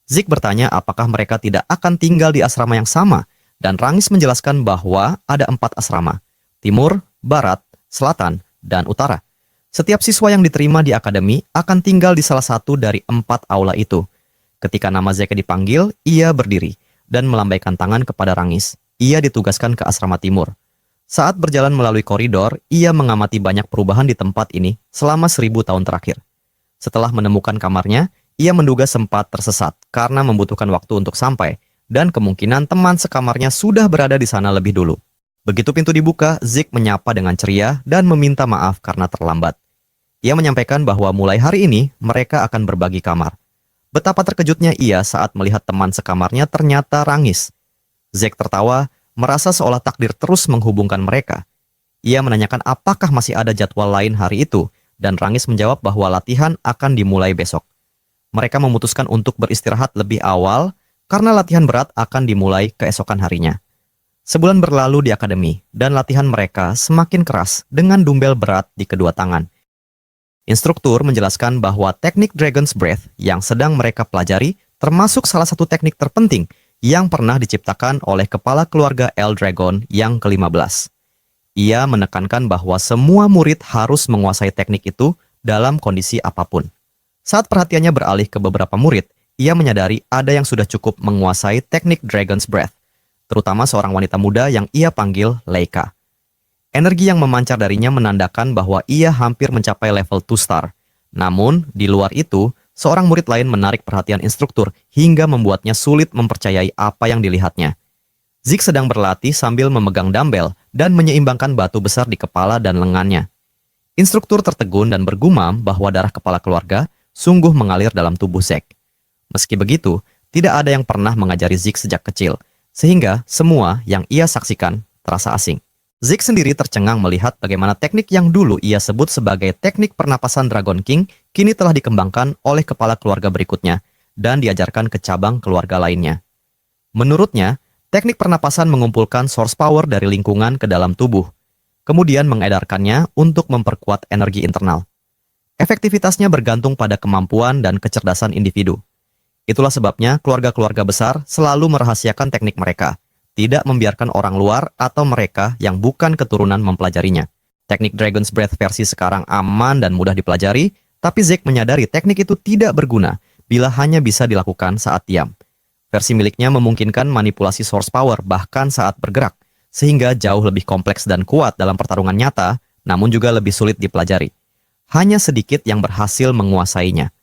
Zik bertanya apakah mereka tidak akan tinggal di asrama yang sama, dan Rangis menjelaskan bahwa ada 4 asrama, timur, barat, selatan, dan utara. Setiap siswa yang diterima di akademi akan tinggal di salah satu dari 4 aula itu. Ketika nama Zik dipanggil, ia berdiri dan melambaikan tangan kepada Rangis. Ia ditugaskan ke asrama timur. Saat berjalan melalui koridor, ia mengamati banyak perubahan di tempat ini selama 1000 tahun terakhir. Setelah menemukan kamarnya, ia menduga sempat tersesat karena membutuhkan waktu untuk sampai, dan kemungkinan teman sekamarnya sudah berada di sana lebih dulu. Begitu pintu dibuka, Zik menyapa dengan ceria dan meminta maaf karena terlambat. Ia menyampaikan bahwa mulai hari ini mereka akan berbagi kamar. Betapa terkejutnya ia saat melihat teman sekamarnya ternyata Rangis. Zik tertawa, merasa seolah takdir terus menghubungkan mereka. Ia menanyakan apakah masih ada jadwal lain hari itu, dan Rangis menjawab bahwa latihan akan dimulai besok. Mereka memutuskan untuk beristirahat lebih awal karena latihan berat akan dimulai keesokan harinya. Sebulan berlalu di akademi, dan latihan mereka semakin keras dengan dumbbell berat di kedua tangan. Instruktur menjelaskan bahwa teknik Dragon's Breath yang sedang mereka pelajari termasuk salah satu teknik terpenting yang pernah diciptakan oleh kepala keluarga Eldragon yang ke-15. Ia menekankan bahwa semua murid harus menguasai teknik itu dalam kondisi apapun. Saat perhatiannya beralih ke beberapa murid, ia menyadari ada yang sudah cukup menguasai teknik Dragon's Breath, terutama seorang wanita muda yang ia panggil Leika. Energi yang memancar darinya menandakan bahwa ia hampir mencapai level 2 star. Namun, di luar itu, seorang murid lain menarik perhatian instruktur hingga membuatnya sulit mempercayai apa yang dilihatnya. Zik sedang berlatih sambil memegang dumbbell dan menyeimbangkan batu besar di kepala dan lengannya. Instruktur tertegun dan bergumam bahwa darah kepala keluarga sungguh mengalir dalam tubuh Zik. Meski begitu, Tidak ada yang pernah mengajari Zeke sejak kecil, sehingga semua yang ia saksikan terasa asing. Zeke sendiri tercengang melihat bagaimana teknik yang dulu ia sebut sebagai teknik pernapasan Dragon King kini telah dikembangkan oleh kepala keluarga berikutnya dan diajarkan ke cabang keluarga lainnya. Menurutnya, teknik pernapasan mengumpulkan source power dari lingkungan ke dalam tubuh, kemudian mengedarkannya untuk memperkuat energi internal. Efektivitasnya bergantung pada kemampuan dan kecerdasan individu. Itulah sebabnya keluarga-keluarga besar selalu merahasiakan teknik mereka, tidak membiarkan orang luar atau mereka yang bukan keturunan mempelajarinya. Teknik Dragon's Breath versi sekarang aman dan mudah dipelajari, tapi Zeke menyadari teknik itu tidak berguna bila hanya bisa dilakukan saat diam. Versi miliknya memungkinkan manipulasi source power bahkan saat bergerak, sehingga jauh lebih kompleks dan kuat dalam pertarungan nyata, namun juga lebih sulit dipelajari. Hanya sedikit yang berhasil menguasainya.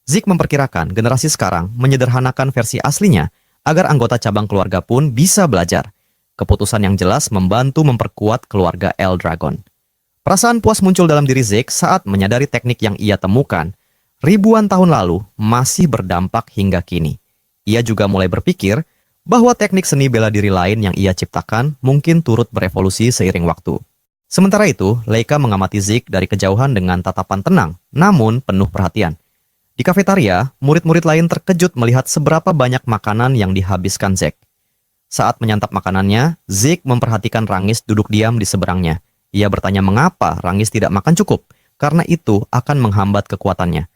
Zeke memperkirakan generasi sekarang menyederhanakan versi aslinya agar anggota cabang keluarga pun bisa belajar. Keputusan yang jelas membantu memperkuat keluarga Eldragon. Perasaan puas muncul dalam diri Zeke saat menyadari teknik yang ia temukan ribuan tahun lalu masih berdampak hingga kini. Ia juga mulai berpikir bahwa teknik seni bela diri lain yang ia ciptakan mungkin turut berevolusi seiring waktu. Sementara itu, Leika mengamati Zeke dari kejauhan dengan tatapan tenang, namun penuh perhatian. Di kafetaria, murid-murid lain terkejut melihat seberapa banyak makanan yang dihabiskan Zeke. Saat menyantap makanannya, Zeke memperhatikan Rangis duduk diam di seberangnya. Ia bertanya mengapa Rangis tidak makan cukup, karena itu akan menghambat kekuatannya.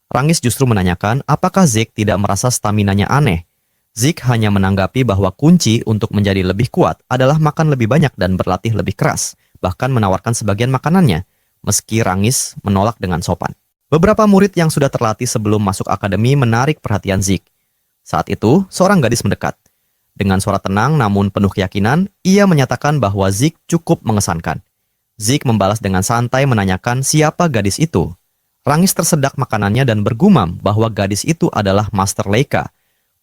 Rangis justru menanyakan apakah Zeke tidak merasa staminanya aneh. Zeke hanya menanggapi bahwa kunci untuk menjadi lebih kuat adalah makan lebih banyak dan berlatih lebih keras, bahkan menawarkan sebagian makanannya, meski Rangis menolak dengan sopan. Beberapa murid yang sudah terlatih sebelum masuk akademi menarik perhatian Zeke. Saat itu, seorang gadis mendekat. Dengan suara tenang namun penuh keyakinan, ia menyatakan bahwa Zeke cukup mengesankan. Zeke membalas dengan santai menanyakan siapa gadis itu. Rangis tersedak makanannya dan bergumam bahwa gadis itu adalah Master Leika,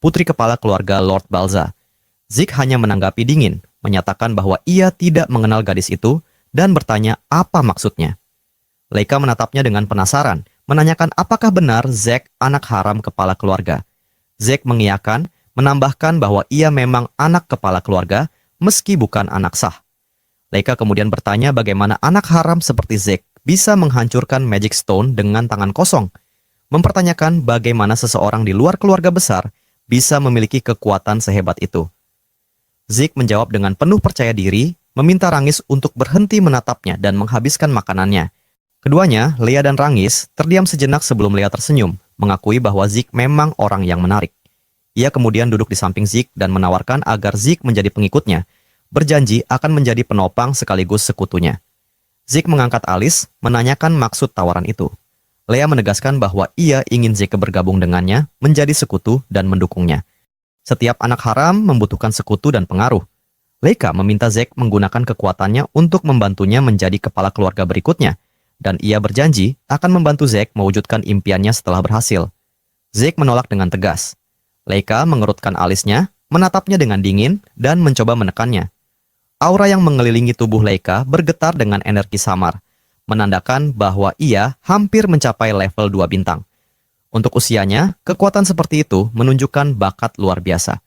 putri kepala keluarga Lord Balza. Zeke hanya menanggapi dingin, menyatakan bahwa ia tidak mengenal gadis itu dan bertanya apa maksudnya. Leika menatapnya dengan penasaran, menanyakan apakah benar Zeke anak haram kepala keluarga. Zeke mengiyakan, menambahkan bahwa ia memang anak kepala keluarga, meski bukan anak sah. Leika kemudian bertanya bagaimana anak haram seperti Zeke bisa menghancurkan Magic Stone dengan tangan kosong, mempertanyakan bagaimana seseorang di luar keluarga besar bisa memiliki kekuatan sehebat itu. Zeke menjawab dengan penuh percaya diri, meminta Rangis untuk berhenti menatapnya dan menghabiskan makanannya. Keduanya, Lea dan Rangis, terdiam sejenak sebelum Lea tersenyum, mengakui bahwa Zeke memang orang yang menarik. Ia kemudian duduk di samping Zeke dan menawarkan agar Zeke menjadi pengikutnya, berjanji akan menjadi penopang sekaligus sekutunya. Zeke mengangkat alis, menanyakan maksud tawaran itu. Lea menegaskan bahwa ia ingin Zeke bergabung dengannya, menjadi sekutu dan mendukungnya. Setiap anak haram membutuhkan sekutu dan pengaruh. Leika meminta Zeke menggunakan kekuatannya untuk membantunya menjadi kepala keluarga berikutnya, dan ia berjanji akan membantu Zeke mewujudkan impiannya setelah berhasil. Zeke menolak dengan tegas. Leika mengerutkan alisnya, menatapnya dengan dingin, dan mencoba menekannya. Aura yang mengelilingi tubuh Leika bergetar dengan energi samar, menandakan bahwa ia hampir mencapai level 2 bintang. Untuk usianya, kekuatan seperti itu menunjukkan bakat luar biasa.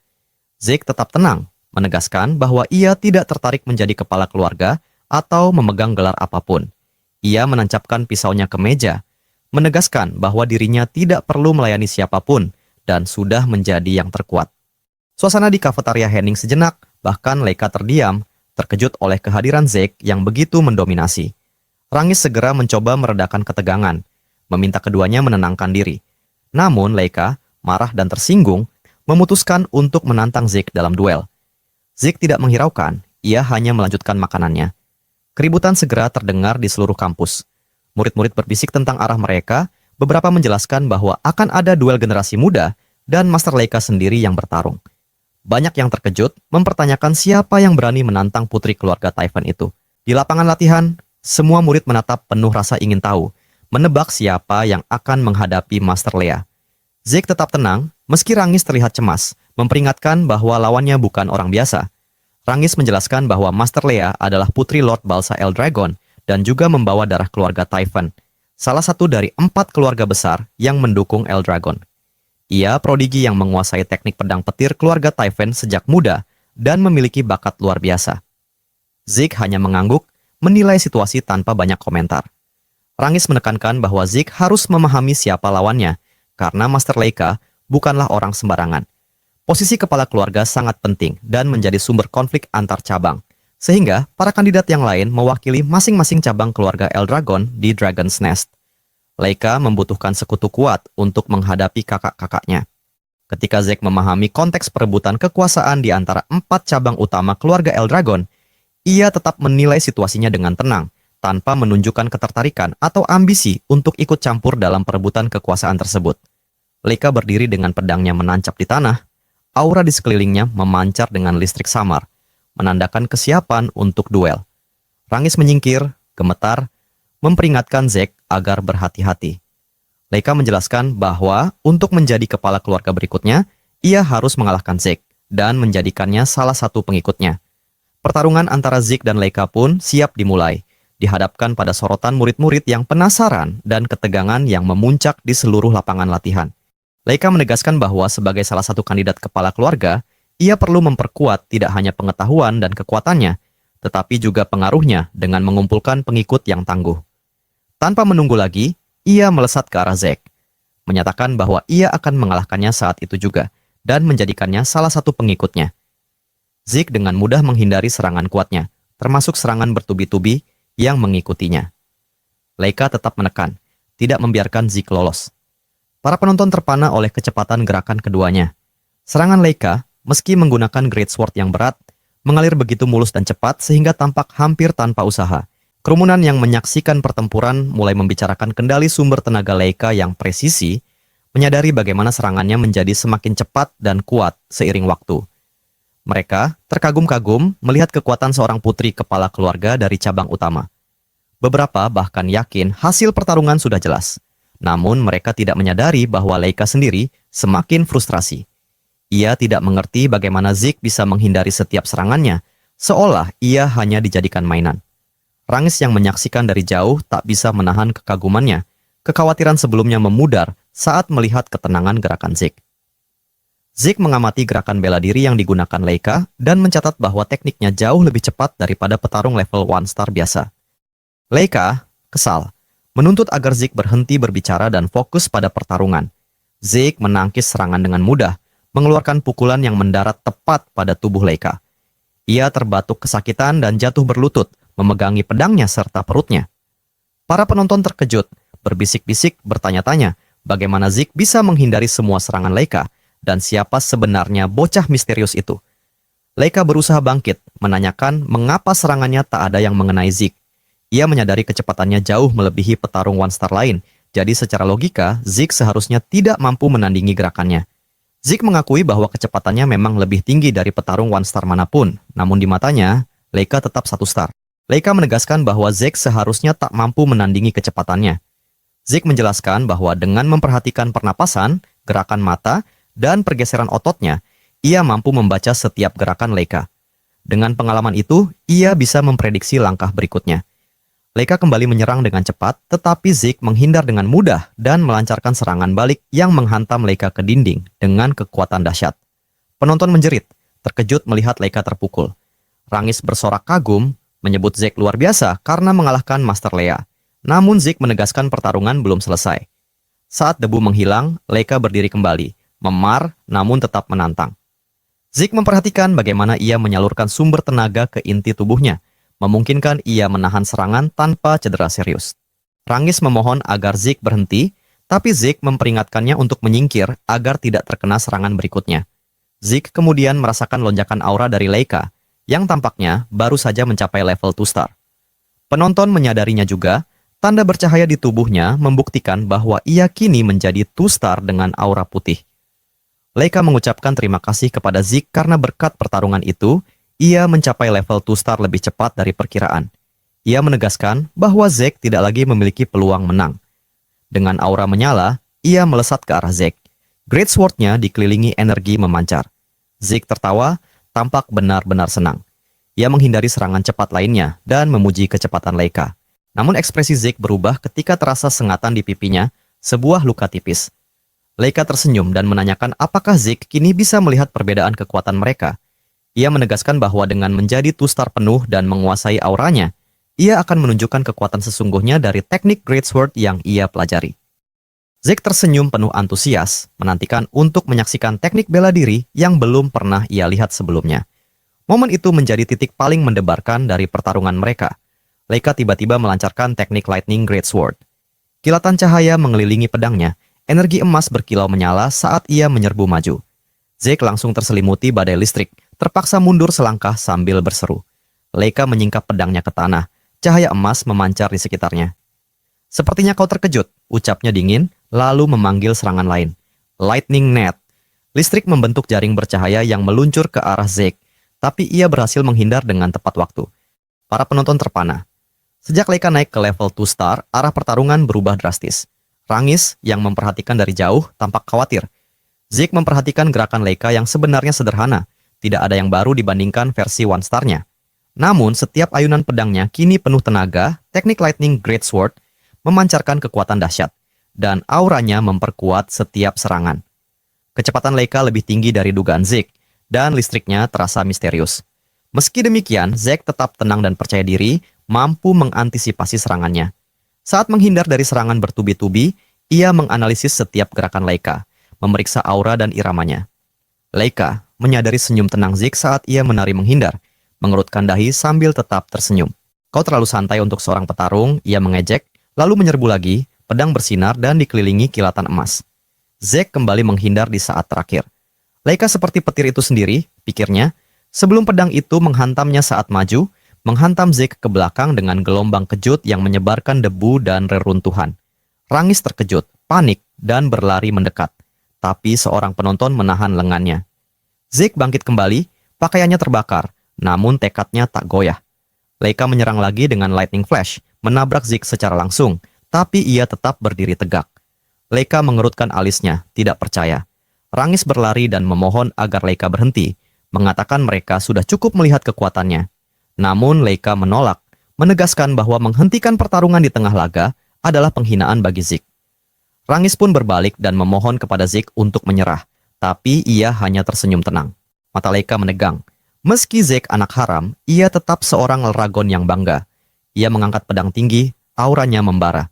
Zeke tetap tenang, menegaskan bahwa ia tidak tertarik menjadi kepala keluarga atau memegang gelar apapun. Ia menancapkan pisaunya ke meja, menegaskan bahwa dirinya tidak perlu melayani siapapun dan sudah menjadi yang terkuat. Suasana di kafetaria hening sejenak, bahkan Leika terdiam, terkejut oleh kehadiran Zeke yang begitu mendominasi. Rangis segera mencoba meredakan ketegangan, meminta keduanya menenangkan diri. Namun Leika, marah dan tersinggung, memutuskan untuk menantang Zeke dalam duel. Zeke tidak menghiraukan, ia hanya melanjutkan makanannya. Keributan segera terdengar di seluruh kampus. Murid-murid berbisik tentang arah mereka, beberapa menjelaskan bahwa akan ada duel generasi muda dan Master Leika sendiri yang bertarung. Banyak yang terkejut mempertanyakan siapa yang berani menantang putri keluarga Typhon itu. Di lapangan latihan, semua murid menatap penuh rasa ingin tahu, menebak siapa yang akan menghadapi Master Lea. Zeke tetap tenang, meski Rangis terlihat cemas, memperingatkan bahwa lawannya bukan orang biasa. Rangis menjelaskan bahwa Master Lea adalah putri Lord Balza Eldragon dan juga membawa darah keluarga Typhon, salah satu dari 4 keluarga besar yang mendukung Eldragon. Ia prodigi yang menguasai teknik pedang petir keluarga Taifen sejak muda dan memiliki bakat luar biasa. Zeke hanya mengangguk, menilai situasi tanpa banyak komentar. Rangis menekankan bahwa Zeke harus memahami siapa lawannya, karena Master Leica bukanlah orang sembarangan. Posisi kepala keluarga sangat penting dan menjadi sumber konflik antar cabang, sehingga para kandidat yang lain mewakili masing-masing cabang keluarga Eldragon di Dragon's Nest. Leica membutuhkan sekutu kuat untuk menghadapi kakak-kakaknya. Ketika Zeke memahami konteks perebutan kekuasaan di antara 4 cabang utama keluarga Eldragon, ia tetap menilai situasinya dengan tenang, tanpa menunjukkan ketertarikan atau ambisi untuk ikut campur dalam perebutan kekuasaan tersebut. Leica berdiri dengan pedangnya menancap di tanah, aura di sekelilingnya memancar dengan listrik samar, menandakan kesiapan untuk duel. Rangis menyingkir, gemetar, memperingatkan Zeke agar berhati-hati. Leica menjelaskan bahwa untuk menjadi kepala keluarga berikutnya, ia harus mengalahkan Zeke dan menjadikannya salah satu pengikutnya. Pertarungan antara Zeke dan Leica pun siap dimulai, dihadapkan pada sorotan murid-murid yang penasaran dan ketegangan yang memuncak di seluruh lapangan latihan. Leica menegaskan bahwa sebagai salah satu kandidat kepala keluarga, ia perlu memperkuat tidak hanya pengetahuan dan kekuatannya, tetapi juga pengaruhnya dengan mengumpulkan pengikut yang tangguh. Tanpa menunggu lagi, ia melesat ke arah Zeke, menyatakan bahwa ia akan mengalahkannya saat itu juga, dan menjadikannya salah satu pengikutnya. Zeke dengan mudah menghindari serangan kuatnya, termasuk serangan bertubi-tubi yang mengikutinya. Leica tetap menekan, tidak membiarkan Zeke lolos. Para penonton terpana oleh kecepatan gerakan keduanya. Serangan Leica, meski menggunakan Great Sword yang berat, mengalir begitu mulus dan cepat sehingga tampak hampir tanpa usaha. Kerumunan yang menyaksikan pertempuran mulai membicarakan kendali sumber tenaga Leica yang presisi, menyadari bagaimana serangannya menjadi semakin cepat dan kuat seiring waktu. Mereka terkagum-kagum melihat kekuatan seorang putri kepala keluarga dari cabang utama. Beberapa bahkan yakin hasil pertarungan sudah jelas. Namun mereka tidak menyadari bahwa Leica sendiri semakin frustrasi. Ia tidak mengerti bagaimana Zeke bisa menghindari setiap serangannya, seolah ia hanya dijadikan mainan. Rangis yang menyaksikan dari jauh tak bisa menahan kekagumannya. Kekhawatiran sebelumnya memudar saat melihat ketenangan gerakan Zeke. Zeke mengamati gerakan bela diri yang digunakan Leica dan mencatat bahwa tekniknya jauh lebih cepat daripada petarung level 1 star biasa. Leica kesal, menuntut agar Zeke berhenti berbicara dan fokus pada pertarungan. Zeke menangkis serangan dengan mudah, mengeluarkan pukulan yang mendarat tepat pada tubuh Leica. Ia terbatuk kesakitan dan jatuh berlutut, memegangi pedangnya serta perutnya. Para penonton terkejut, berbisik-bisik bertanya-tanya bagaimana Zeke bisa menghindari semua serangan Leica dan siapa sebenarnya bocah misterius itu. Leica berusaha bangkit, menanyakan mengapa serangannya tak ada yang mengenai Zeke. Ia menyadari kecepatannya jauh melebihi petarung 1 star lain, jadi secara logika Zeke seharusnya tidak mampu menandingi gerakannya. Zeke mengakui bahwa kecepatannya memang lebih tinggi dari petarung 1 star manapun, namun di matanya, Leica tetap 1 star. Leica menegaskan bahwa Zeke seharusnya tak mampu menandingi kecepatannya. Zeke menjelaskan bahwa dengan memperhatikan pernapasan, gerakan mata, dan pergeseran ototnya, ia mampu membaca setiap gerakan Leica. Dengan pengalaman itu, ia bisa memprediksi langkah berikutnya. Leica kembali menyerang dengan cepat, tetapi Zeke menghindar dengan mudah dan melancarkan serangan balik yang menghantam Leica ke dinding dengan kekuatan dahsyat. Penonton menjerit, terkejut melihat Leica terpukul. Rangis bersorak kagum, menyebut Zeke luar biasa karena mengalahkan Master Lea. Namun Zeke menegaskan pertarungan belum selesai. Saat debu menghilang, Leica berdiri kembali, memar namun tetap menantang. Zeke memperhatikan bagaimana ia menyalurkan sumber tenaga ke inti tubuhnya, memungkinkan ia menahan serangan tanpa cedera serius. Rangis memohon agar Zeke berhenti, tapi Zeke memperingatkannya untuk menyingkir agar tidak terkena serangan berikutnya. Zeke kemudian merasakan lonjakan aura dari Leica, yang tampaknya baru saja mencapai level 2 star. Penonton menyadarinya juga, tanda bercahaya di tubuhnya membuktikan bahwa ia kini menjadi 2 star dengan aura putih. Leica mengucapkan terima kasih kepada Zeke karena berkat pertarungan itu, ia mencapai level 2 star lebih cepat dari perkiraan. Ia menegaskan bahwa Zeke tidak lagi memiliki peluang menang. Dengan aura menyala, ia melesat ke arah Zeke. Great Sword-nya dikelilingi energi memancar. Zeke tertawa, tampak benar-benar senang. Ia menghindari serangan cepat lainnya dan memuji kecepatan Leica. Namun ekspresi Zeke berubah ketika terasa sengatan di pipinya, sebuah luka tipis. Leica tersenyum dan menanyakan apakah Zeke kini bisa melihat perbedaan kekuatan mereka. Ia menegaskan bahwa dengan menjadi two-star penuh dan menguasai auranya, ia akan menunjukkan kekuatan sesungguhnya dari teknik Great Sword yang ia pelajari. Zeke tersenyum penuh antusias, menantikan untuk menyaksikan teknik bela diri yang belum pernah ia lihat sebelumnya. Momen itu menjadi titik paling mendebarkan dari pertarungan mereka. Leica tiba-tiba melancarkan teknik Lightning Great Sword. Kilatan cahaya mengelilingi pedangnya, energi emas berkilau menyala saat ia menyerbu maju. Zeke langsung terselimuti badai listrik, terpaksa mundur selangkah sambil berseru. Leica menyingkap pedangnya ke tanah, cahaya emas memancar di sekitarnya. "Sepertinya kau terkejut," ucapnya dingin, lalu memanggil serangan lain. Lightning Net. Listrik membentuk jaring bercahaya yang meluncur ke arah Zeke, tapi ia berhasil menghindar dengan tepat waktu. Para penonton terpana. Sejak Leica naik ke level 2 star, arah pertarungan berubah drastis. Rangis yang memperhatikan dari jauh tampak khawatir. Zeke memperhatikan gerakan Leica yang sebenarnya sederhana, tidak ada yang baru dibandingkan versi 1 star-nya. Namun, setiap ayunan pedangnya kini penuh tenaga, teknik Lightning Great Sword memancarkan kekuatan dahsyat, dan auranya memperkuat setiap serangan. Kecepatan Leica lebih tinggi dari dugaan Zeke, dan listriknya terasa misterius. Meski demikian, Zeke tetap tenang dan percaya diri, mampu mengantisipasi serangannya. Saat menghindar dari serangan bertubi-tubi, ia menganalisis setiap gerakan Leica, memeriksa aura dan iramanya. Leica menyadari senyum tenang Zeke saat ia menari menghindar, mengerutkan dahi sambil tetap tersenyum. "Kau terlalu santai untuk seorang petarung," ia mengejek, lalu menyerbu lagi, pedang bersinar dan dikelilingi kilatan emas. Zeke kembali menghindar di saat terakhir. Leica seperti petir itu sendiri, pikirnya, sebelum pedang itu menghantamnya saat maju, menghantam Zeke ke belakang dengan gelombang kejut yang menyebarkan debu dan reruntuhan. Rangis terkejut, panik, dan berlari mendekat. Tapi seorang penonton menahan lengannya. Zeke bangkit kembali, pakaiannya terbakar, namun tekadnya tak goyah. Leica menyerang lagi dengan Lightning Flash, menabrak Zeke secara langsung, tapi ia tetap berdiri tegak. Leica mengerutkan alisnya, tidak percaya. Rangis berlari dan memohon agar Leica berhenti, mengatakan mereka sudah cukup melihat kekuatannya. Namun Leica menolak, menegaskan bahwa menghentikan pertarungan di tengah laga adalah penghinaan bagi Zeke. Rangis pun berbalik dan memohon kepada Zeke untuk menyerah, tapi ia hanya tersenyum tenang. Mata Leica menegang. Meski Zeke anak haram, ia tetap seorang Elragon yang bangga. Ia mengangkat pedang tinggi, auranya membara.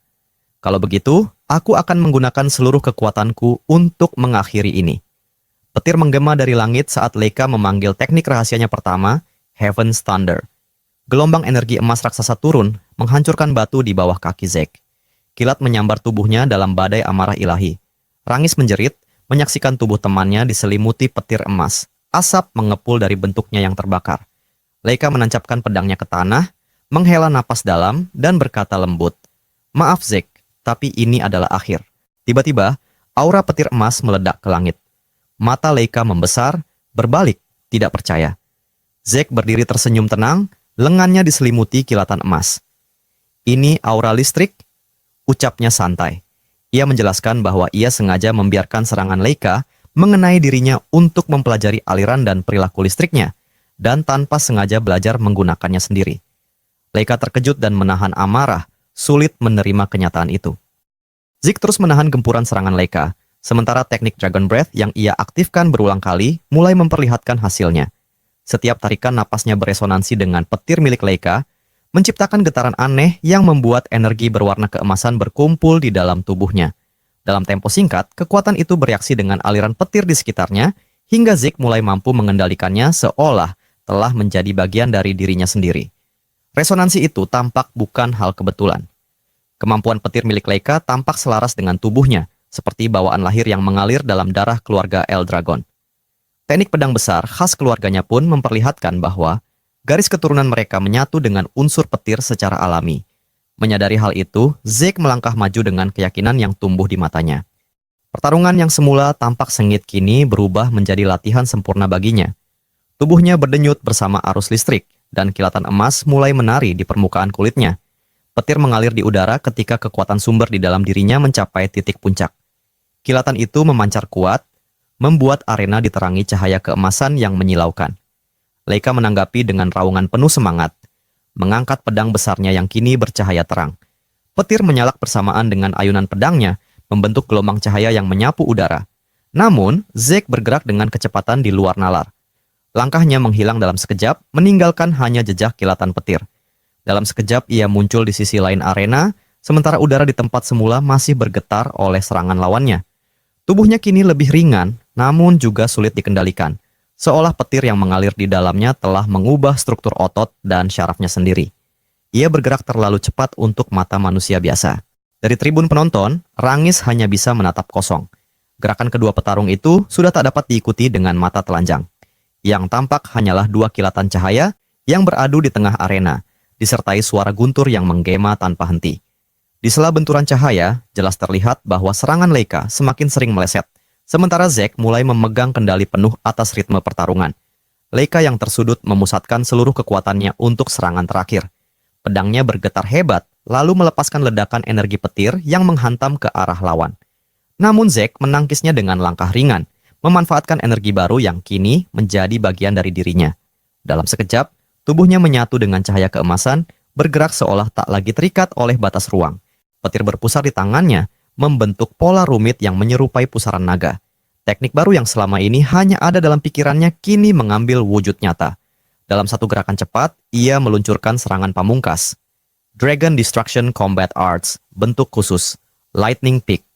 "Kalau begitu, aku akan menggunakan seluruh kekuatanku untuk mengakhiri ini." Petir menggema dari langit saat Leica memanggil teknik rahasianya pertama, Heaven's Thunder. Gelombang energi emas raksasa turun, menghancurkan batu di bawah kaki Zeke. Kilat menyambar tubuhnya dalam badai amarah ilahi. Rangis menjerit, menyaksikan tubuh temannya diselimuti petir emas. Asap mengepul dari bentuknya yang terbakar. Leica menancapkan pedangnya ke tanah, menghela napas dalam, dan berkata lembut, "Maaf Zeke, tapi ini adalah akhir." Tiba-tiba, aura petir emas meledak ke langit. Mata Leica membesar, berbalik, tidak percaya. Zeke berdiri tersenyum tenang, lengannya diselimuti kilatan emas. "Ini aura listrik?" ucapnya santai. Ia menjelaskan bahwa ia sengaja membiarkan serangan Leica mengenai dirinya untuk mempelajari aliran dan perilaku listriknya, dan tanpa sengaja belajar menggunakannya sendiri. Leica terkejut dan menahan amarah, sulit menerima kenyataan itu. Zeke terus menahan gempuran serangan Leica, sementara teknik Dragon Breath yang ia aktifkan berulang kali mulai memperlihatkan hasilnya. Setiap tarikan napasnya beresonansi dengan petir milik Leica, menciptakan getaran aneh yang membuat energi berwarna keemasan berkumpul di dalam tubuhnya. Dalam tempo singkat, kekuatan itu bereaksi dengan aliran petir di sekitarnya, hingga Zeke mulai mampu mengendalikannya seolah telah menjadi bagian dari dirinya sendiri. Resonansi itu tampak bukan hal kebetulan. Kemampuan petir milik Leica tampak selaras dengan tubuhnya, seperti bawaan lahir yang mengalir dalam darah keluarga Eldragon. Teknik pedang besar khas keluarganya pun memperlihatkan bahwa garis keturunan mereka menyatu dengan unsur petir secara alami. Menyadari hal itu, Zeke melangkah maju dengan keyakinan yang tumbuh di matanya. Pertarungan yang semula tampak sengit kini berubah menjadi latihan sempurna baginya. Tubuhnya berdenyut bersama arus listrik, dan kilatan emas mulai menari di permukaan kulitnya. Petir mengalir di udara ketika kekuatan sumber di dalam dirinya mencapai titik puncak. Kilatan itu memancar kuat, membuat arena diterangi cahaya keemasan yang menyilaukan. Leica menanggapi dengan raungan penuh semangat, mengangkat pedang besarnya yang kini bercahaya terang. Petir menyalak bersamaan dengan ayunan pedangnya, membentuk gelombang cahaya yang menyapu udara. Namun, Zeke bergerak dengan kecepatan di luar nalar. Langkahnya menghilang dalam sekejap, meninggalkan hanya jejak kilatan petir. Dalam sekejap ia muncul di sisi lain arena, sementara udara di tempat semula masih bergetar oleh serangan lawannya. Tubuhnya kini lebih ringan, namun juga sulit dikendalikan. Seolah petir yang mengalir di dalamnya telah mengubah struktur otot dan syarafnya sendiri. Ia bergerak terlalu cepat untuk mata manusia biasa. Dari tribun penonton, Rangis hanya bisa menatap kosong. Gerakan kedua petarung itu sudah tak dapat diikuti dengan mata telanjang. Yang tampak hanyalah dua kilatan cahaya yang beradu di tengah arena, disertai suara guntur yang menggema tanpa henti. Di sela benturan cahaya, jelas terlihat bahwa serangan Leica semakin sering meleset, sementara Zeke mulai memegang kendali penuh atas ritme pertarungan. Leica yang tersudut memusatkan seluruh kekuatannya untuk serangan terakhir. Pedangnya bergetar hebat, lalu melepaskan ledakan energi petir yang menghantam ke arah lawan. Namun Zeke menangkisnya dengan langkah ringan, memanfaatkan energi baru yang kini menjadi bagian dari dirinya. Dalam sekejap, tubuhnya menyatu dengan cahaya keemasan, bergerak seolah tak lagi terikat oleh batas ruang. Petir berpusar di tangannya, membentuk pola rumit yang menyerupai pusaran naga. Teknik baru yang selama ini hanya ada dalam pikirannya kini mengambil wujud nyata. Dalam satu gerakan cepat, ia meluncurkan serangan pamungkas. Dragon Destruction Combat Arts, bentuk khusus, Lightning Peak.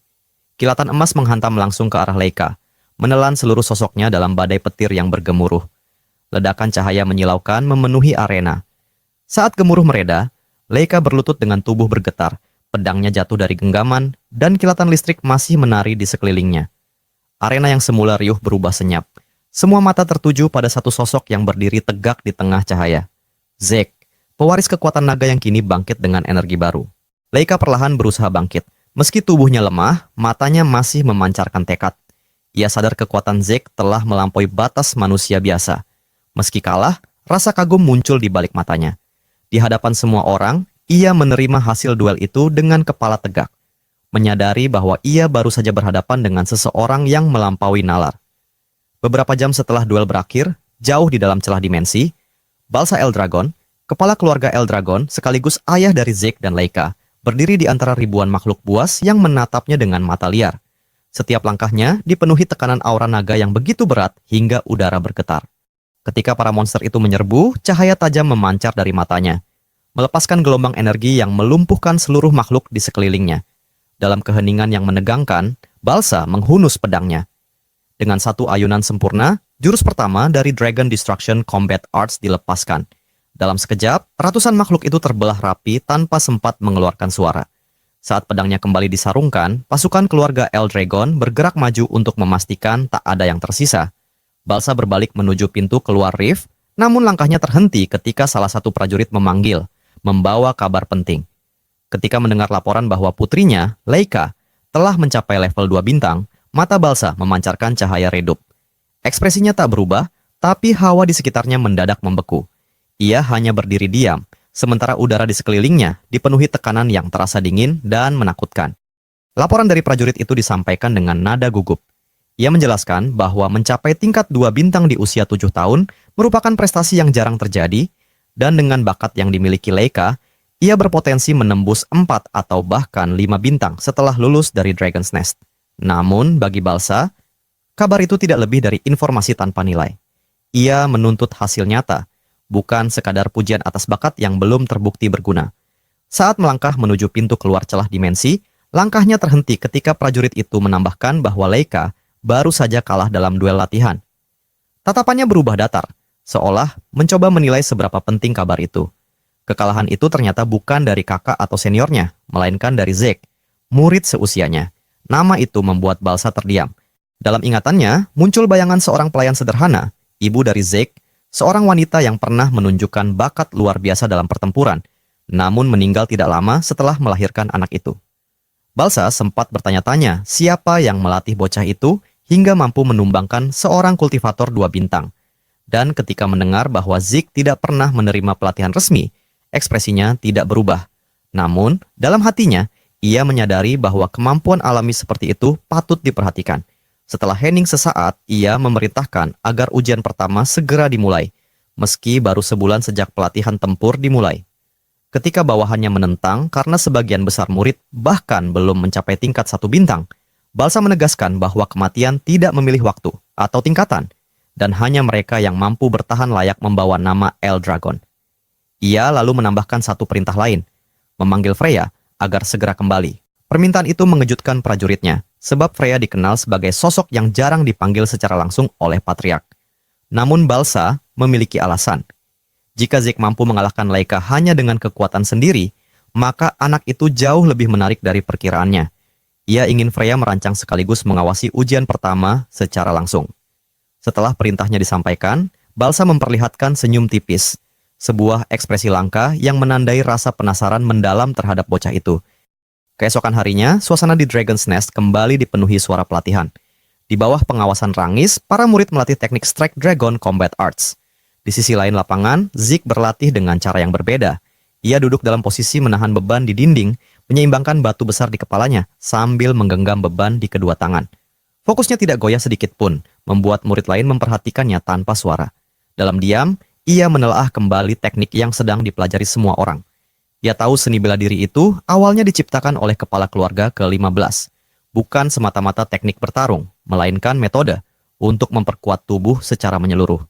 Kilatan emas menghantam langsung ke arah Leica, menelan seluruh sosoknya dalam badai petir yang bergemuruh. Ledakan cahaya menyilaukan memenuhi arena. Saat gemuruh mereda, Leica berlutut dengan tubuh bergetar, pedangnya jatuh dari genggaman, dan kilatan listrik masih menari di sekelilingnya. Arena yang semula riuh berubah senyap. Semua mata tertuju pada satu sosok yang berdiri tegak di tengah cahaya. Zeke, pewaris kekuatan naga yang kini bangkit dengan energi baru. Leica perlahan berusaha bangkit. Meski tubuhnya lemah, matanya masih memancarkan tekad. Ia sadar kekuatan Zeke telah melampaui batas manusia biasa. Meski kalah, rasa kagum muncul di balik matanya. Di hadapan semua orang, ia menerima hasil duel itu dengan kepala tegak. Menyadari bahwa ia baru saja berhadapan dengan seseorang yang melampaui nalar. Beberapa jam setelah duel berakhir, jauh di dalam celah dimensi, Balsa Eldragon, kepala keluarga Eldragon sekaligus ayah dari Zeke dan Leica, berdiri di antara ribuan makhluk buas yang menatapnya dengan mata liar. Setiap langkahnya dipenuhi tekanan aura naga yang begitu berat hingga udara bergetar. Ketika para monster itu menyerbu, cahaya tajam memancar dari matanya, melepaskan gelombang energi yang melumpuhkan seluruh makhluk di sekelilingnya. Dalam keheningan yang menegangkan, Balsa menghunus pedangnya. Dengan satu ayunan sempurna, jurus pertama dari Dragon Destruction Combat Arts dilepaskan. Dalam sekejap, ratusan makhluk itu terbelah rapi tanpa sempat mengeluarkan suara. Saat pedangnya kembali disarungkan, pasukan keluarga Eldragon bergerak maju untuk memastikan tak ada yang tersisa. Balsa berbalik menuju pintu keluar Rift, namun langkahnya terhenti ketika salah satu prajurit memanggil, membawa kabar penting. Ketika mendengar laporan bahwa putrinya, Leica, telah mencapai level 2 bintang, mata Balsa memancarkan cahaya redup. Ekspresinya tak berubah, tapi hawa di sekitarnya mendadak membeku. Ia hanya berdiri diam, sementara udara di sekelilingnya dipenuhi tekanan yang terasa dingin dan menakutkan. Laporan dari prajurit itu disampaikan dengan nada gugup. Ia menjelaskan bahwa mencapai tingkat 2 bintang di usia 7 tahun merupakan prestasi yang jarang terjadi, dan dengan bakat yang dimiliki Leica, ia berpotensi menembus 4 atau bahkan 5 bintang setelah lulus dari Dragon's Nest. Namun, bagi Balsa, kabar itu tidak lebih dari informasi tanpa nilai. Ia menuntut hasil nyata, bukan sekadar pujian atas bakat yang belum terbukti berguna. Saat melangkah menuju pintu keluar celah dimensi, langkahnya terhenti ketika prajurit itu menambahkan bahwa Leica baru saja kalah dalam duel latihan. Tatapannya berubah datar, seolah mencoba menilai seberapa penting kabar itu. Kekalahan itu ternyata bukan dari kakak atau seniornya, melainkan dari Zeke, murid seusianya. Nama itu membuat Balsa terdiam. Dalam ingatannya, muncul bayangan seorang pelayan sederhana, ibu dari Zeke, seorang wanita yang pernah menunjukkan bakat luar biasa dalam pertempuran, namun meninggal tidak lama setelah melahirkan anak itu. Balsa sempat bertanya-tanya siapa yang melatih bocah itu hingga mampu menumbangkan seorang kultivator 2 bintang. Dan ketika mendengar bahwa Zeke tidak pernah menerima pelatihan resmi, ekspresinya tidak berubah. Namun, dalam hatinya, ia menyadari bahwa kemampuan alami seperti itu patut diperhatikan. Setelah hening sesaat, ia memerintahkan agar ujian pertama segera dimulai, meski baru sebulan sejak pelatihan tempur dimulai. Ketika bawahannya menentang karena sebagian besar murid bahkan belum mencapai tingkat 1 bintang, Balsa menegaskan bahwa kematian tidak memilih waktu atau tingkatan, dan hanya mereka yang mampu bertahan layak membawa nama Eldragon. Ia lalu menambahkan satu perintah lain, memanggil Freya agar segera kembali. Permintaan itu mengejutkan prajuritnya, sebab Freya dikenal sebagai sosok yang jarang dipanggil secara langsung oleh Patriark. Namun Balsa memiliki alasan. Jika Zeke mampu mengalahkan Laika hanya dengan kekuatan sendiri, maka anak itu jauh lebih menarik dari perkiraannya. Ia ingin Freya merancang sekaligus mengawasi ujian pertama secara langsung. Setelah perintahnya disampaikan, Balsa memperlihatkan senyum tipis, sebuah ekspresi langka yang menandai rasa penasaran mendalam terhadap bocah itu. Keesokan harinya, suasana di Dragon's Nest kembali dipenuhi suara pelatihan. Di bawah pengawasan Rangis, para murid melatih teknik Strike Dragon Combat Arts. Di sisi lain lapangan, Zeke berlatih dengan cara yang berbeda. Ia duduk dalam posisi menahan beban di dinding, menyeimbangkan batu besar di kepalanya, sambil menggenggam beban di kedua tangan. Fokusnya tidak goyah sedikit pun, membuat murid lain memperhatikannya tanpa suara. Dalam diam, ia menelaah kembali teknik yang sedang dipelajari semua orang. Ia tahu seni bela diri itu awalnya diciptakan oleh kepala keluarga ke-15. Bukan semata-mata teknik bertarung, melainkan metode untuk memperkuat tubuh secara menyeluruh.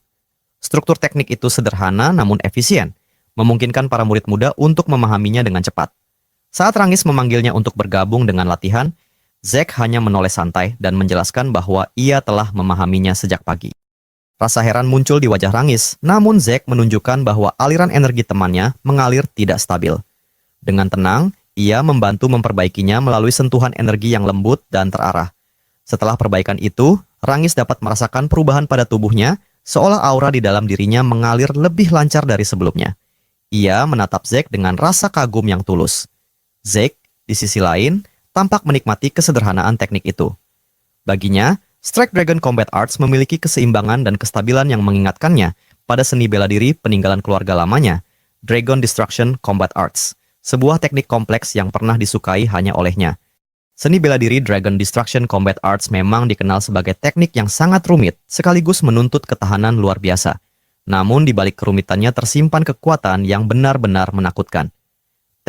Struktur teknik itu sederhana namun efisien, memungkinkan para murid muda untuk memahaminya dengan cepat. Saat Rangis memanggilnya untuk bergabung dengan latihan, Zeke hanya menoleh santai dan menjelaskan bahwa ia telah memahaminya sejak pagi. Rasa heran muncul di wajah Rangis, namun Zeke menunjukkan bahwa aliran energi temannya mengalir tidak stabil. Dengan tenang, ia membantu memperbaikinya melalui sentuhan energi yang lembut dan terarah. Setelah perbaikan itu, Rangis dapat merasakan perubahan pada tubuhnya, seolah aura di dalam dirinya mengalir lebih lancar dari sebelumnya. Ia menatap Zeke dengan rasa kagum yang tulus. Zeke, di sisi lain, tampak menikmati kesederhanaan teknik itu. Baginya, Strike Dragon Combat Arts memiliki keseimbangan dan kestabilan yang mengingatkannya pada seni bela diri peninggalan keluarga lamanya, Dragon Destruction Combat Arts, sebuah teknik kompleks yang pernah disukai hanya olehnya. Seni bela diri Dragon Destruction Combat Arts memang dikenal sebagai teknik yang sangat rumit, sekaligus menuntut ketahanan luar biasa. Namun di balik kerumitannya tersimpan kekuatan yang benar-benar menakutkan.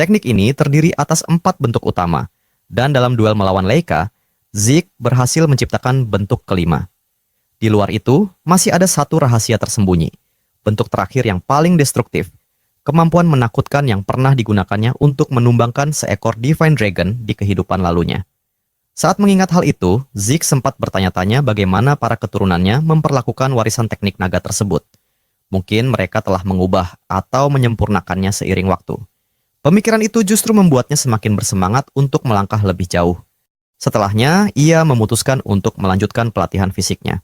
Teknik ini terdiri atas 4 bentuk utama, dan dalam duel melawan Laika, Zeke berhasil menciptakan bentuk kelima. Di luar itu, masih ada satu rahasia tersembunyi. Bentuk terakhir yang paling destruktif, kemampuan menakutkan yang pernah digunakannya untuk menumbangkan seekor Divine Dragon di kehidupan lalunya. Saat mengingat hal itu, Zeke sempat bertanya-tanya bagaimana para keturunannya memperlakukan warisan teknik naga tersebut. Mungkin mereka telah mengubah atau menyempurnakannya seiring waktu. Pemikiran itu justru membuatnya semakin bersemangat untuk melangkah lebih jauh. Setelahnya, ia memutuskan untuk melanjutkan pelatihan fisiknya.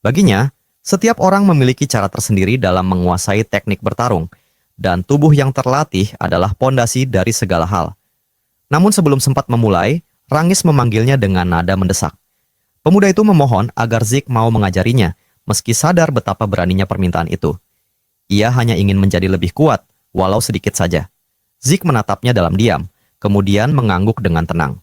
Baginya, setiap orang memiliki cara tersendiri dalam menguasai teknik bertarung, dan tubuh yang terlatih adalah pondasi dari segala hal. Namun sebelum sempat memulai, Rangis memanggilnya dengan nada mendesak. Pemuda itu memohon agar Zeke mau mengajarinya, meski sadar betapa beraninya permintaan itu. Ia hanya ingin menjadi lebih kuat, walau sedikit saja. Zeke menatapnya dalam diam, kemudian mengangguk dengan tenang.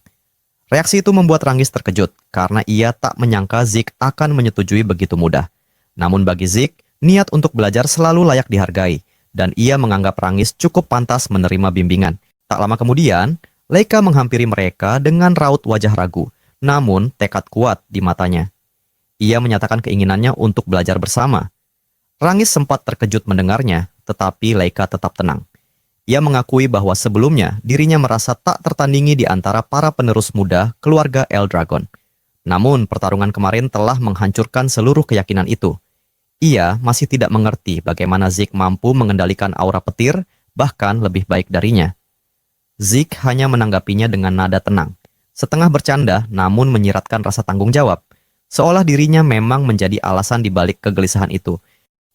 Reaksi itu membuat Rangis terkejut, karena ia tak menyangka Zeke akan menyetujui begitu mudah. Namun bagi Zeke, niat untuk belajar selalu layak dihargai, dan ia menganggap Rangis cukup pantas menerima bimbingan. Tak lama kemudian, Laika menghampiri mereka dengan raut wajah ragu, namun tekad kuat di matanya. Ia menyatakan keinginannya untuk belajar bersama. Rangis sempat terkejut mendengarnya, tetapi Laika tetap tenang. Ia mengakui bahwa sebelumnya dirinya merasa tak tertandingi di antara para penerus muda keluarga Eldragon. Namun pertarungan kemarin telah menghancurkan seluruh keyakinan itu. Ia masih tidak mengerti bagaimana Zeke mampu mengendalikan aura petir, bahkan lebih baik darinya. Zeke hanya menanggapinya dengan nada tenang, setengah bercanda namun menyiratkan rasa tanggung jawab, seolah dirinya memang menjadi alasan di balik kegelisahan itu.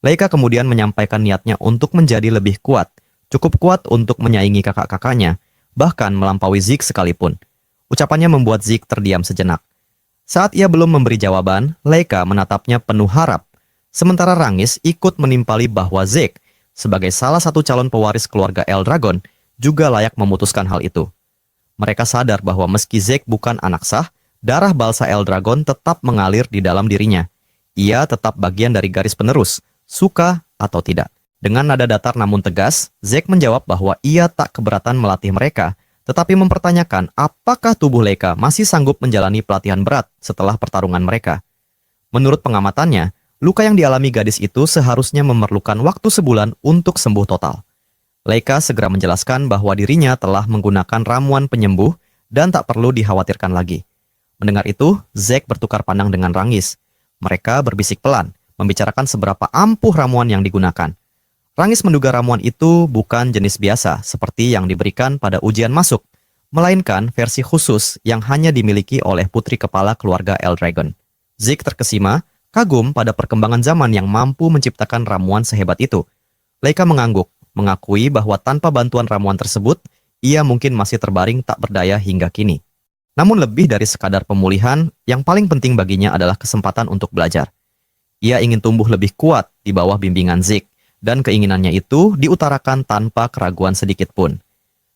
Laika kemudian menyampaikan niatnya untuk menjadi lebih kuat, cukup kuat untuk menyaingi kakak-kakaknya, bahkan melampaui Zeke sekalipun. Ucapannya membuat Zeke terdiam sejenak. Saat ia belum memberi jawaban, Laika menatapnya penuh harap. Sementara Rangis ikut menimpali bahwa Zeke, sebagai salah satu calon pewaris keluarga Eldragon, juga layak memutuskan hal itu. Mereka sadar bahwa meski Zeke bukan anak sah, darah Balsa Eldragon tetap mengalir di dalam dirinya. Ia tetap bagian dari garis penerus, suka atau tidak. Dengan nada datar namun tegas, Zack menjawab bahwa ia tak keberatan melatih mereka, tetapi mempertanyakan apakah tubuh Leika masih sanggup menjalani pelatihan berat setelah pertarungan mereka. Menurut pengamatannya, luka yang dialami gadis itu seharusnya memerlukan waktu sebulan untuk sembuh total. Leika segera menjelaskan bahwa dirinya telah menggunakan ramuan penyembuh dan tak perlu dikhawatirkan lagi. Mendengar itu, Zack bertukar pandang dengan Rangis. Mereka berbisik pelan, membicarakan seberapa ampuh ramuan yang digunakan. Rangis menduga ramuan itu bukan jenis biasa seperti yang diberikan pada ujian masuk, melainkan versi khusus yang hanya dimiliki oleh putri kepala keluarga Eldragon. Zack terkesima, kagum pada perkembangan zaman yang mampu menciptakan ramuan sehebat itu. Leika mengangguk, mengakui bahwa tanpa bantuan ramuan tersebut, ia mungkin masih terbaring tak berdaya hingga kini. Namun lebih dari sekadar pemulihan, yang paling penting baginya adalah kesempatan untuk belajar. Ia ingin tumbuh lebih kuat di bawah bimbingan Zack, dan keinginannya itu diutarakan tanpa keraguan sedikit pun.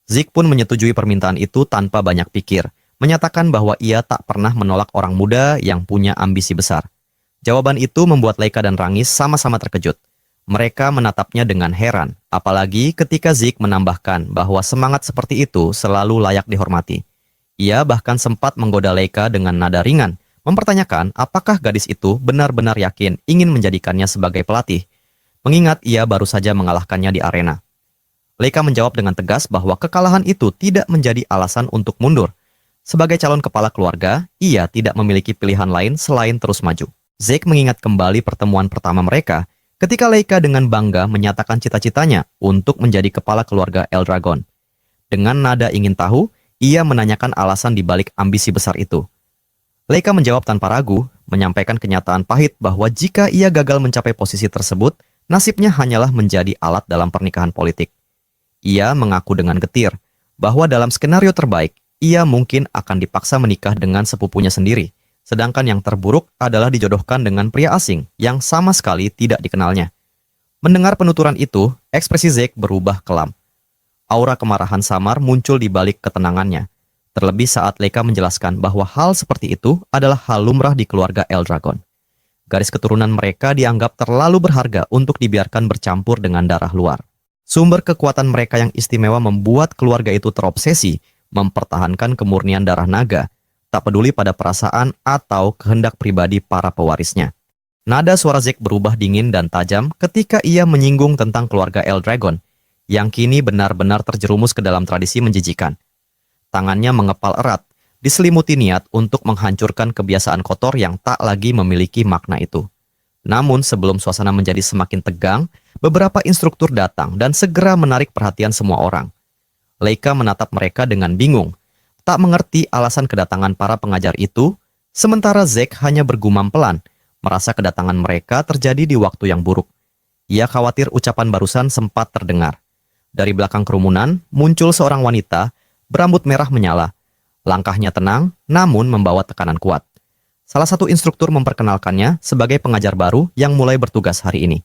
Zack pun menyetujui permintaan itu tanpa banyak pikir, menyatakan bahwa ia tak pernah menolak orang muda yang punya ambisi besar. Jawaban itu membuat Leika dan Rangis sama-sama terkejut. Mereka menatapnya dengan heran, apalagi ketika Zack menambahkan bahwa semangat seperti itu selalu layak dihormati. Ia bahkan sempat menggoda Leika dengan nada ringan, mempertanyakan apakah gadis itu benar-benar yakin ingin menjadikannya sebagai pelatih, mengingat ia baru saja mengalahkannya di arena. Leika menjawab dengan tegas bahwa kekalahan itu tidak menjadi alasan untuk mundur. Sebagai calon kepala keluarga, ia tidak memiliki pilihan lain selain terus maju. Zack mengingat kembali pertemuan pertama mereka, ketika Leika dengan bangga menyatakan cita-citanya untuk menjadi kepala keluarga Eldragon. Dengan nada ingin tahu, ia menanyakan alasan di balik ambisi besar itu. Leika menjawab tanpa ragu, menyampaikan kenyataan pahit bahwa jika ia gagal mencapai posisi tersebut, nasibnya hanyalah menjadi alat dalam pernikahan politik. Ia mengaku dengan getir bahwa dalam skenario terbaik, ia mungkin akan dipaksa menikah dengan sepupunya sendiri, sedangkan yang terburuk adalah dijodohkan dengan pria asing yang sama sekali tidak dikenalnya. Mendengar penuturan itu, ekspresi Zack berubah kelam. Aura kemarahan samar muncul di balik ketenangannya, terlebih saat Leika menjelaskan bahwa hal seperti itu adalah hal lumrah di keluarga Eldragon. Garis keturunan mereka dianggap terlalu berharga untuk dibiarkan bercampur dengan darah luar. Sumber kekuatan mereka yang istimewa membuat keluarga itu terobsesi mempertahankan kemurnian darah naga, tak peduli pada perasaan atau kehendak pribadi para pewarisnya. Nada suara Zack berubah dingin dan tajam ketika ia menyinggung tentang keluarga Eldragon, yang kini benar-benar terjerumus ke dalam tradisi menjijikan. Tangannya mengepal erat, diselimuti niat untuk menghancurkan kebiasaan kotor yang tak lagi memiliki makna itu. Namun sebelum suasana menjadi semakin tegang, beberapa instruktur datang dan segera menarik perhatian semua orang. Leika menatap mereka dengan bingung, tak mengerti alasan kedatangan para pengajar itu, sementara Zack hanya bergumam pelan, merasa kedatangan mereka terjadi di waktu yang buruk. Ia khawatir ucapan barusan sempat terdengar. Dari belakang kerumunan, muncul seorang wanita, berambut merah menyala. Langkahnya tenang, namun membawa tekanan kuat. Salah satu instruktur memperkenalkannya sebagai pengajar baru yang mulai bertugas hari ini.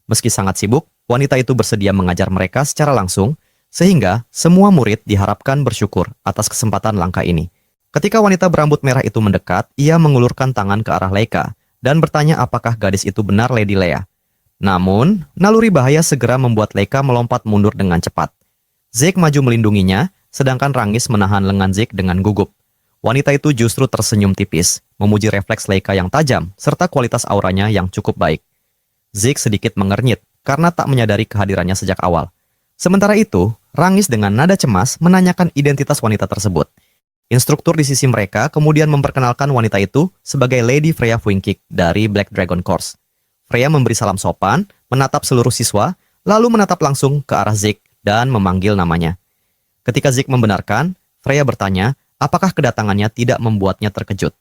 Meski sangat sibuk, wanita itu bersedia mengajar mereka secara langsung, sehingga semua murid diharapkan bersyukur atas kesempatan langka ini. Ketika wanita berambut merah itu mendekat, ia mengulurkan tangan ke arah Leika dan bertanya apakah gadis itu benar Lady Leia. Namun, naluri bahaya segera membuat Leika melompat mundur dengan cepat. Zack maju melindunginya, sedangkan Rangis menahan lengan Zack dengan gugup. Wanita itu justru tersenyum tipis, memuji refleks Leika yang tajam, serta kualitas auranya yang cukup baik. Zack sedikit mengernyit, karena tak menyadari kehadirannya sejak awal. Sementara itu, Rangis dengan nada cemas menanyakan identitas wanita tersebut. Instruktur di sisi mereka kemudian memperkenalkan wanita itu sebagai Lady Freya Wingkick dari Black Dragon Course. Freya memberi salam sopan, menatap seluruh siswa, lalu menatap langsung ke arah Zack dan memanggil namanya. Ketika Zack membenarkan, Freya bertanya apakah kedatangannya tidak membuatnya terkejut.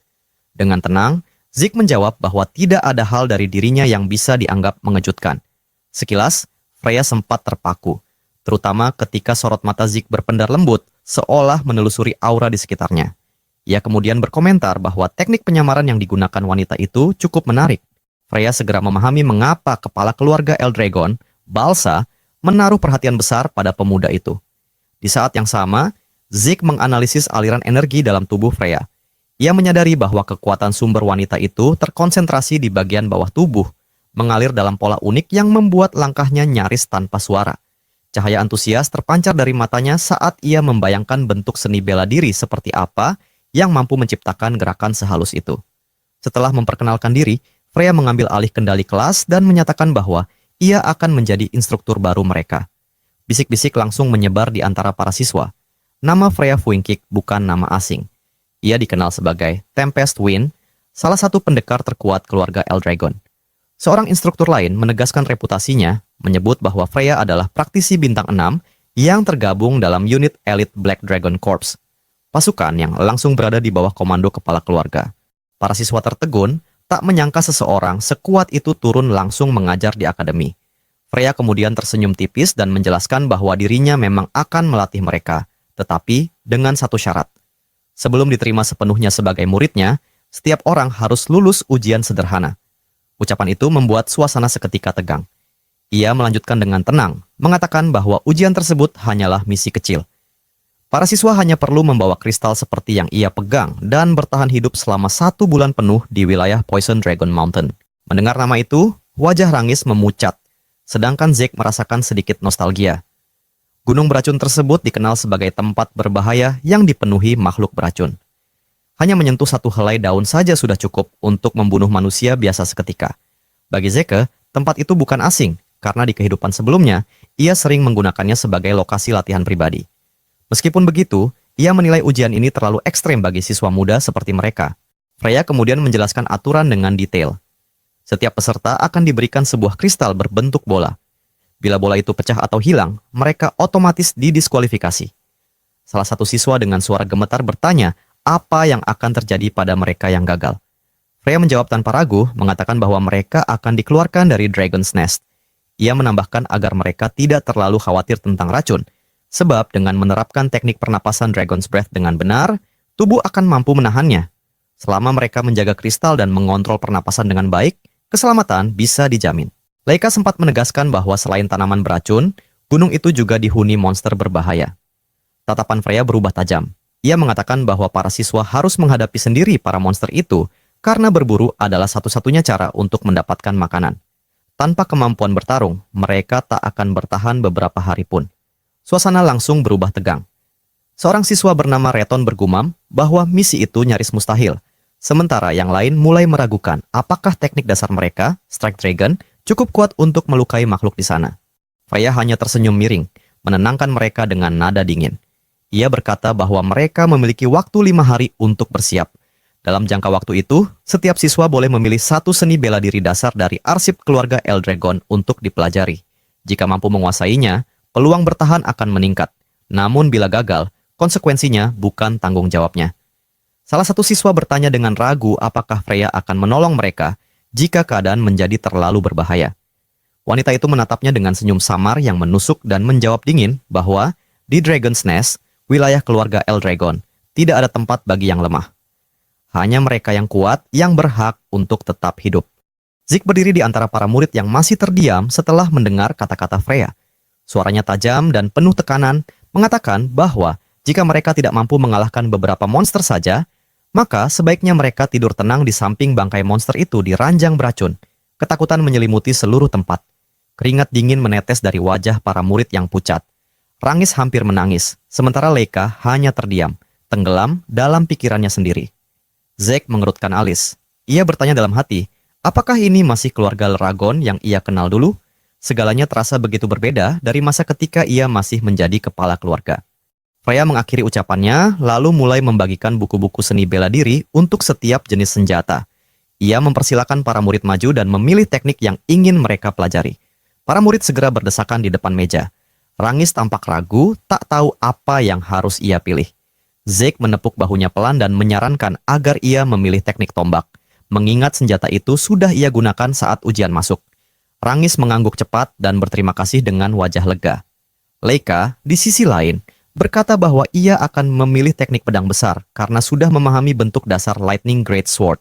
Dengan tenang, Zack menjawab bahwa tidak ada hal dari dirinya yang bisa dianggap mengejutkan. Sekilas, Freya sempat terpaku, terutama ketika sorot mata Zack berpendar lembut, seolah menelusuri aura di sekitarnya. Ia kemudian berkomentar bahwa teknik penyamaran yang digunakan wanita itu cukup menarik. Freya segera memahami mengapa kepala keluarga Eldragon, Balsa, menaruh perhatian besar pada pemuda itu. Di saat yang sama, Zack menganalisis aliran energi dalam tubuh Freya. Ia menyadari bahwa kekuatan sumber wanita itu terkonsentrasi di bagian bawah tubuh, mengalir dalam pola unik yang membuat langkahnya nyaris tanpa suara. Cahaya antusias terpancar dari matanya saat ia membayangkan bentuk seni bela diri seperti apa yang mampu menciptakan gerakan sehalus itu. Setelah memperkenalkan diri, Freya mengambil alih kendali kelas dan menyatakan bahwa ia akan menjadi instruktur baru mereka. Bisik-bisik langsung menyebar di antara para siswa. Nama Freya Fuynkik bukan nama asing. Ia dikenal sebagai Tempest Wind, salah satu pendekar terkuat keluarga Eldragon. Seorang instruktur lain menegaskan reputasinya, menyebut bahwa Freya adalah praktisi bintang 6 yang tergabung dalam unit Elite Black Dragon Corps, pasukan yang langsung berada di bawah komando kepala keluarga. Para siswa tertegun, tak menyangka seseorang sekuat itu turun langsung mengajar di akademi. Freya kemudian tersenyum tipis dan menjelaskan bahwa dirinya memang akan melatih mereka, tetapi dengan satu syarat. Sebelum diterima sepenuhnya sebagai muridnya, setiap orang harus lulus ujian sederhana. Ucapan itu membuat suasana seketika tegang. Ia melanjutkan dengan tenang, mengatakan bahwa ujian tersebut hanyalah misi kecil. Para siswa hanya perlu membawa kristal seperti yang ia pegang dan bertahan hidup selama 1 bulan penuh di wilayah Poison Dragon Mountain. Mendengar nama itu, wajah Rangis memucat, sedangkan Zeke merasakan sedikit nostalgia. Gunung beracun tersebut dikenal sebagai tempat berbahaya yang dipenuhi makhluk beracun. Hanya menyentuh satu helai daun saja sudah cukup untuk membunuh manusia biasa seketika. Bagi Zeke, tempat itu bukan asing, karena di kehidupan sebelumnya, ia sering menggunakannya sebagai lokasi latihan pribadi. Meskipun begitu, ia menilai ujian ini terlalu ekstrem bagi siswa muda seperti mereka. Freya kemudian menjelaskan aturan dengan detail. Setiap peserta akan diberikan sebuah kristal berbentuk bola. Bila bola itu pecah atau hilang, mereka otomatis didiskualifikasi. Salah satu siswa dengan suara gemetar bertanya apa yang akan terjadi pada mereka yang gagal. Freya menjawab tanpa ragu, mengatakan bahwa mereka akan dikeluarkan dari Dragon's Nest. Ia menambahkan agar mereka tidak terlalu khawatir tentang racun, sebab dengan menerapkan teknik pernapasan Dragon's Breath dengan benar, tubuh akan mampu menahannya. Selama mereka menjaga kristal dan mengontrol pernapasan dengan baik, keselamatan bisa dijamin. Leika sempat menegaskan bahwa selain tanaman beracun, gunung itu juga dihuni monster berbahaya. Tatapan Freya berubah tajam. Ia mengatakan bahwa para siswa harus menghadapi sendiri para monster itu karena berburu adalah satu-satunya cara untuk mendapatkan makanan. Tanpa kemampuan bertarung, mereka tak akan bertahan beberapa hari pun. Suasana langsung berubah tegang. Seorang siswa bernama Reton bergumam bahwa misi itu nyaris mustahil, sementara yang lain mulai meragukan apakah teknik dasar mereka, Strike Dragon, cukup kuat untuk melukai makhluk di sana. Freya hanya tersenyum miring, menenangkan mereka dengan nada dingin. Ia berkata bahwa mereka memiliki waktu 5 hari untuk bersiap. Dalam jangka waktu itu, setiap siswa boleh memilih satu seni bela diri dasar dari arsip keluarga Eldragon untuk dipelajari. Jika mampu menguasainya, peluang bertahan akan meningkat. Namun bila gagal, konsekuensinya bukan tanggung jawabnya. Salah satu siswa bertanya dengan ragu apakah Freya akan menolong mereka jika keadaan menjadi terlalu berbahaya. Wanita itu menatapnya dengan senyum samar yang menusuk dan menjawab dingin bahwa di Dragon's Nest, wilayah keluarga Eldragon, tidak ada tempat bagi yang lemah. Hanya mereka yang kuat yang berhak untuk tetap hidup. Zeke berdiri di antara para murid yang masih terdiam setelah mendengar kata-kata Freya. Suaranya tajam dan penuh tekanan, mengatakan bahwa jika mereka tidak mampu mengalahkan beberapa monster saja, maka sebaiknya mereka tidur tenang di samping bangkai monster itu di ranjang beracun. Ketakutan menyelimuti seluruh tempat. Keringat dingin menetes dari wajah para murid yang pucat. Rangis hampir menangis, sementara Leika hanya terdiam, tenggelam dalam pikirannya sendiri. Zeke mengerutkan alis. Ia bertanya dalam hati, apakah ini masih keluarga Leragon yang ia kenal dulu? Segalanya terasa begitu berbeda dari masa ketika ia masih menjadi kepala keluarga. Freya mengakhiri ucapannya, lalu mulai membagikan buku-buku seni bela diri untuk setiap jenis senjata. Ia mempersilakan para murid maju dan memilih teknik yang ingin mereka pelajari. Para murid segera berdesakan di depan meja. Rangis tampak ragu, tak tahu apa yang harus ia pilih. Zeke menepuk bahunya pelan dan menyarankan agar ia memilih teknik tombak, mengingat senjata itu sudah ia gunakan saat ujian masuk. Rangis mengangguk cepat dan berterima kasih dengan wajah lega. Leika, di sisi lain, berkata bahwa ia akan memilih teknik pedang besar karena sudah memahami bentuk dasar Lightning Great Sword.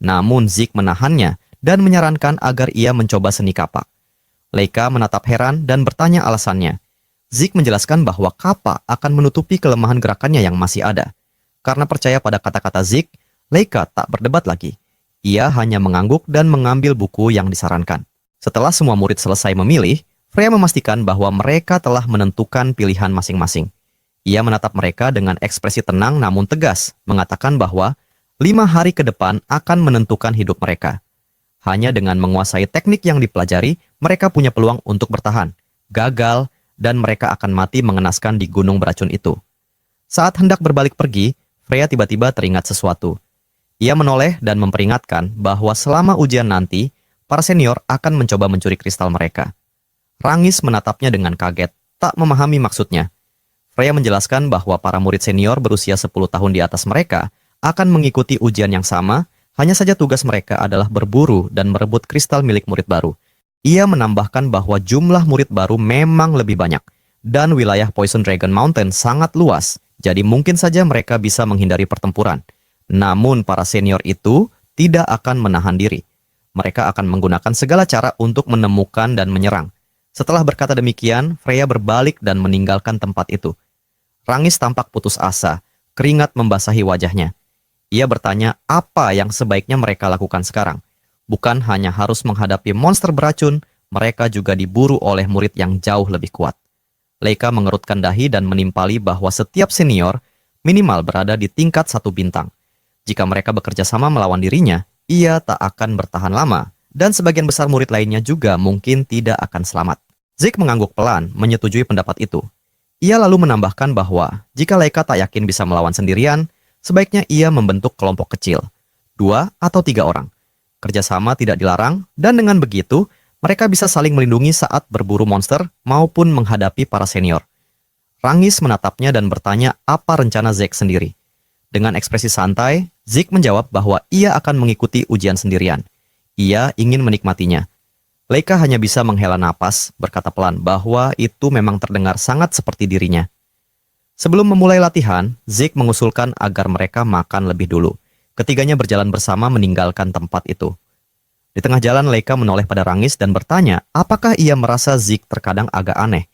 Namun Zeke menahannya dan menyarankan agar ia mencoba seni kapak. Leika menatap heran dan bertanya alasannya. Zeke menjelaskan bahwa kapak akan menutupi kelemahan gerakannya yang masih ada. Karena percaya pada kata-kata Zeke, Leika tak berdebat lagi. Ia hanya mengangguk dan mengambil buku yang disarankan. Setelah semua murid selesai memilih, Freya memastikan bahwa mereka telah menentukan pilihan masing-masing. Ia menatap mereka dengan ekspresi tenang namun tegas, mengatakan bahwa 5 hari ke depan akan menentukan hidup mereka. Hanya dengan menguasai teknik yang dipelajari, mereka punya peluang untuk bertahan. Gagal, dan mereka akan mati mengenaskan di gunung beracun itu. Saat hendak berbalik pergi, Freya tiba-tiba teringat sesuatu. Ia menoleh dan memperingatkan bahwa selama ujian nanti, para senior akan mencoba mencuri kristal mereka. Rangis menatapnya dengan kaget, tak memahami maksudnya. Freya menjelaskan bahwa para murid senior berusia 10 tahun di atas mereka akan mengikuti ujian yang sama, hanya saja tugas mereka adalah berburu dan merebut kristal milik murid baru. Ia menambahkan bahwa jumlah murid baru memang lebih banyak, dan wilayah Poison Dragon Mountain sangat luas, jadi mungkin saja mereka bisa menghindari pertempuran. Namun para senior itu tidak akan menahan diri. Mereka akan menggunakan segala cara untuk menemukan dan menyerang. Setelah berkata demikian, Freya berbalik dan meninggalkan tempat itu. Rangis tampak putus asa, keringat membasahi wajahnya. Ia bertanya apa yang sebaiknya mereka lakukan sekarang. Bukan hanya harus menghadapi monster beracun, mereka juga diburu oleh murid yang jauh lebih kuat. Leika mengerutkan dahi dan menimpali bahwa setiap senior minimal berada di tingkat 1 bintang. Jika mereka bekerja sama melawan dirinya, ia tak akan bertahan lama, dan sebagian besar murid lainnya juga mungkin tidak akan selamat. Zeke mengangguk pelan, menyetujui pendapat itu. Ia lalu menambahkan bahwa jika Leika tak yakin bisa melawan sendirian, sebaiknya ia membentuk kelompok kecil, 2 atau 3 orang. Kerjasama tidak dilarang, dan dengan begitu, mereka bisa saling melindungi saat berburu monster maupun menghadapi para senior. Rangis menatapnya dan bertanya apa rencana Zeke sendiri. Dengan ekspresi santai, Zeke menjawab bahwa ia akan mengikuti ujian sendirian. Ia ingin menikmatinya. Leika hanya bisa menghela napas, berkata pelan bahwa itu memang terdengar sangat seperti dirinya. Sebelum memulai latihan, Zeke mengusulkan agar mereka makan lebih dulu. Ketiganya berjalan bersama meninggalkan tempat itu. Di tengah jalan, Leika menoleh pada Rangis dan bertanya apakah ia merasa Zeke terkadang agak aneh.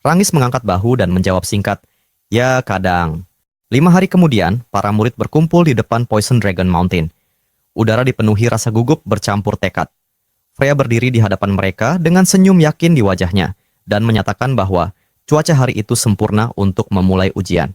Rangis mengangkat bahu dan menjawab singkat, "Ya, kadang." 5 hari kemudian, para murid berkumpul di depan Poison Dragon Mountain. Udara dipenuhi rasa gugup bercampur tekad. Freya berdiri di hadapan mereka dengan senyum yakin di wajahnya dan menyatakan bahwa cuaca hari itu sempurna untuk memulai ujian.